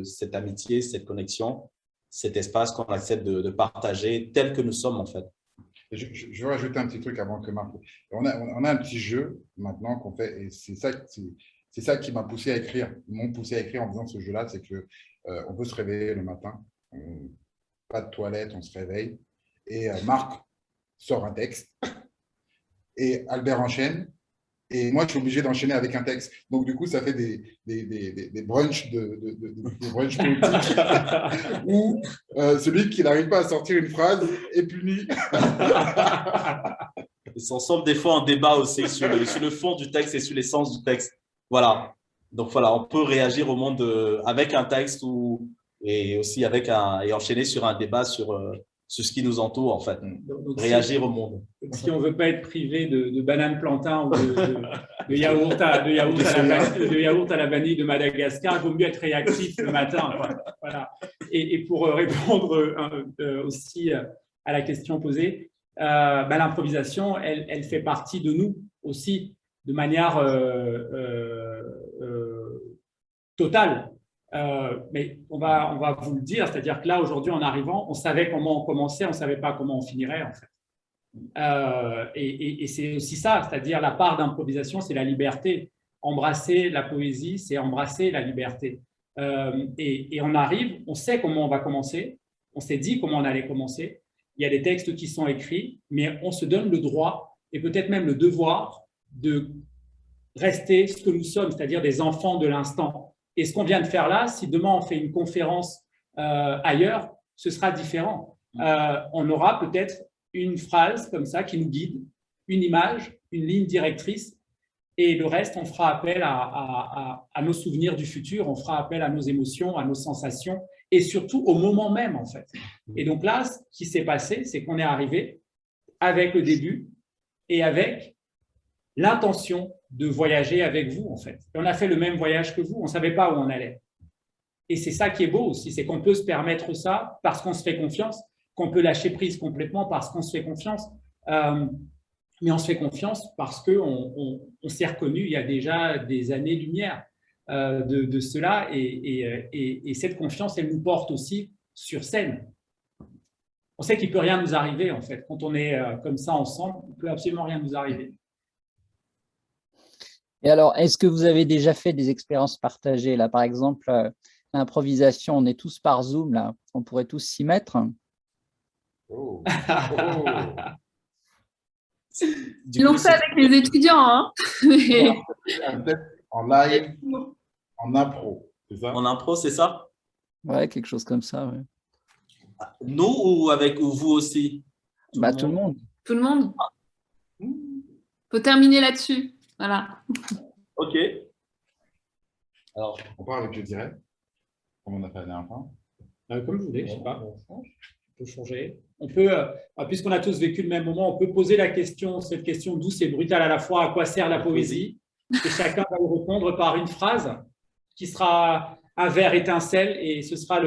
cette amitié, cette connexion, cet espace qu'on accepte de partager tel que nous sommes, en fait. Je veux rajouter un petit truc avant que Marc… On a un petit jeu maintenant qu'on fait, et c'est ça qui m'a poussé à écrire. Ils m'ont poussé à écrire en faisant ce jeu-là, c'est qu'on peut se réveiller le matin, pas de toilette, on se réveille, et Marc sort un texte, et Albert enchaîne, et moi, je suis obligé d'enchaîner avec un texte. Donc, du coup, ça fait des brunchs des brunchs politiques où celui qui n'arrive pas à sortir une phrase est puni. Ils s'en sortent des fois en débat aussi sur le fond du texte et sur l'essence du texte. Voilà. Donc, voilà, on peut réagir au monde avec un texte et aussi et enchaîner sur un débat sur ce qui nous entoure, en fait. Donc, réagir au monde. Si on ne veut pas être privé de bananes plantain ou de yaourt à la vanille de Madagascar, il vaut mieux être réactif le matin. Voilà. Et pour répondre aussi à la question posée, l'improvisation, elle fait partie de nous aussi de manière totale. Mais on va vous le dire, c'est-à-dire que là, aujourd'hui, en arrivant, on savait comment on commençait, on ne savait pas comment on finirait, en fait. Et c'est aussi ça, c'est-à-dire la part d'improvisation, c'est la liberté. Embrasser la poésie, c'est embrasser la liberté. Et on arrive, on sait comment on va commencer, On s'est dit comment on allait commencer. Il y a des textes qui sont écrits, mais on se donne le droit et peut-être même le devoir de rester ce que nous sommes, c'est-à-dire des enfants de l'instant. Et ce qu'on vient de faire là, si demain on fait une conférence ailleurs, ce sera différent. On aura peut-être une phrase comme ça qui nous guide, une image, une ligne directrice, et le reste, on fera appel à nos souvenirs du futur, on fera appel à nos émotions, à nos sensations, et surtout au moment même, en fait. Et donc là, ce qui s'est passé, c'est qu'on est arrivé avec le début et avec l'intention de voyager avec vous, en fait. Et on a fait le même voyage que vous, on ne savait pas où on allait. Et c'est ça qui est beau aussi, c'est qu'on peut se permettre ça parce qu'on se fait confiance, qu'on peut lâcher prise complètement parce qu'on se fait confiance. Mais on se fait confiance parce qu'on s'est reconnu il y a déjà des années-lumière de cela. Et cette confiance, elle nous porte aussi sur scène. On sait qu'il ne peut rien nous arriver, en fait. Quand on est comme ça ensemble, il ne peut absolument rien nous arriver. Et alors, est-ce que vous avez déjà fait des expériences partagées là, par exemple, l'improvisation, on est tous par Zoom, là, on pourrait tous s'y mettre. Oh. Ils l'ont fait avec les étudiants. Hein. En live, en impro, c'est ça? En impro, c'est ça? Ouais, quelque chose comme ça. Ouais. Nous ou avec vous aussi? Tout le monde. Tout le monde. Faut terminer là-dessus. Voilà. OK. Alors, on part avec le direct, comme on a fait la dernière fois. Comme vous voulez, je ne sais pas. On peut changer. On peut, puisqu'on a tous vécu le même moment, on peut poser la question, cette question douce et brutale à la fois, à quoi sert la poésie? Et chacun va y répondre par une phrase qui sera un vers étincelle et ce sera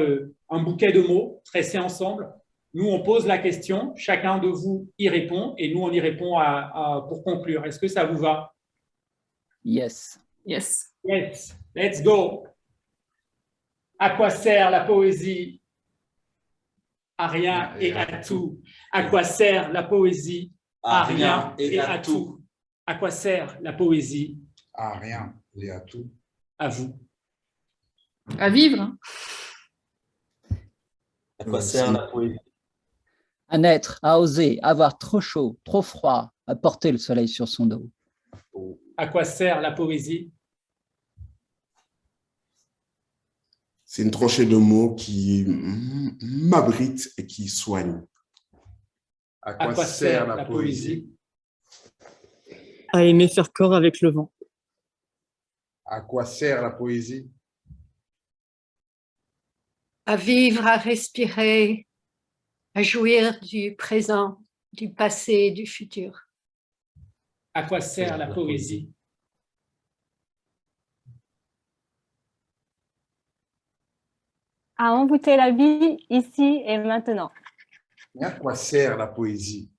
un bouquet de mots tressés ensemble. Nous, on pose la question, chacun de vous y répond et nous, on y répond pour conclure. Est-ce que ça vous va? Yes. Yes. Yes. Let's go. À quoi sert la poésie? À rien et à tout. À quoi sert la poésie? À rien et à tout. À quoi sert la poésie? À rien et à tout. À vous. À vivre. À quoi sert la poésie? À naître, à oser, à avoir trop chaud, trop froid, à porter le soleil sur son dos. À quoi sert la poésie? C'est une tranchée de mots qui m'abrite et qui soigne. À quoi sert la poésie? À aimer faire corps avec le vent. À quoi sert la poésie? À vivre, à respirer, à jouir du présent, du passé, du futur. À quoi sert la poésie? À envoûter la vie ici et maintenant. Et à quoi sert la poésie?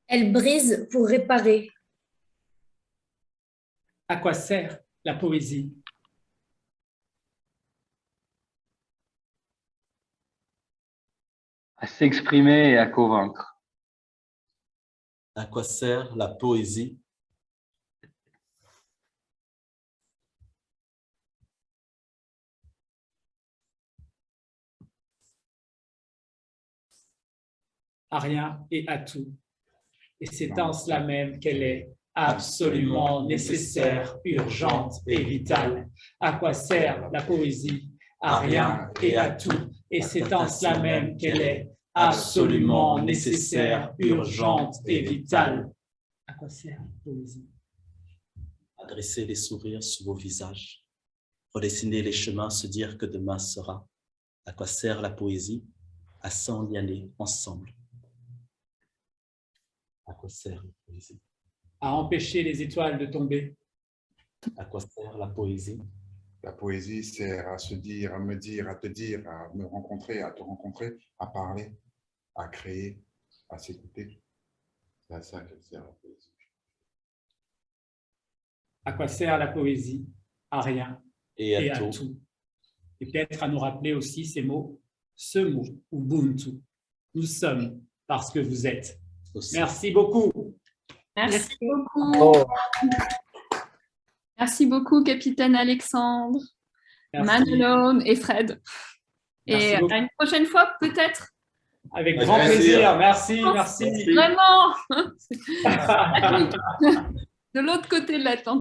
Elle brise pour réparer. À quoi sert la poésie? À s'exprimer et à convaincre. À quoi sert la poésie? À rien et à tout. Et c'est en cela même qu'elle est absolument nécessaire, urgente et vitale. À quoi sert la poésie? À rien et à tout. Et c'est en cela même qu'elle est absolument nécessaire, urgente et vitale. À quoi sert la poésie? Adresser les sourires sur vos visages, redessiner les chemins, se dire que demain sera. À quoi sert la poésie? À s'en y aller ensemble. À quoi sert la poésie? À empêcher les étoiles de tomber. À quoi sert la poésie? La poésie sert à se dire, à me dire, à te dire, à me rencontrer, à te rencontrer, à parler, à créer, à s'écouter. C'est à ça qu'elle sert la poésie. À quoi sert la poésie? À rien et à tout. Et peut-être à nous rappeler aussi ces mots, ce mot, Ubuntu. Nous sommes parce que vous êtes. Aussi. Merci beaucoup. Merci beaucoup. Oh. Merci beaucoup, capitaine Alexandre, Manolo et Fred. Et Merci beaucoup. à une prochaine fois, peut-être. Avec grand plaisir. Merci, merci. Vraiment. De l'autre côté de la tente.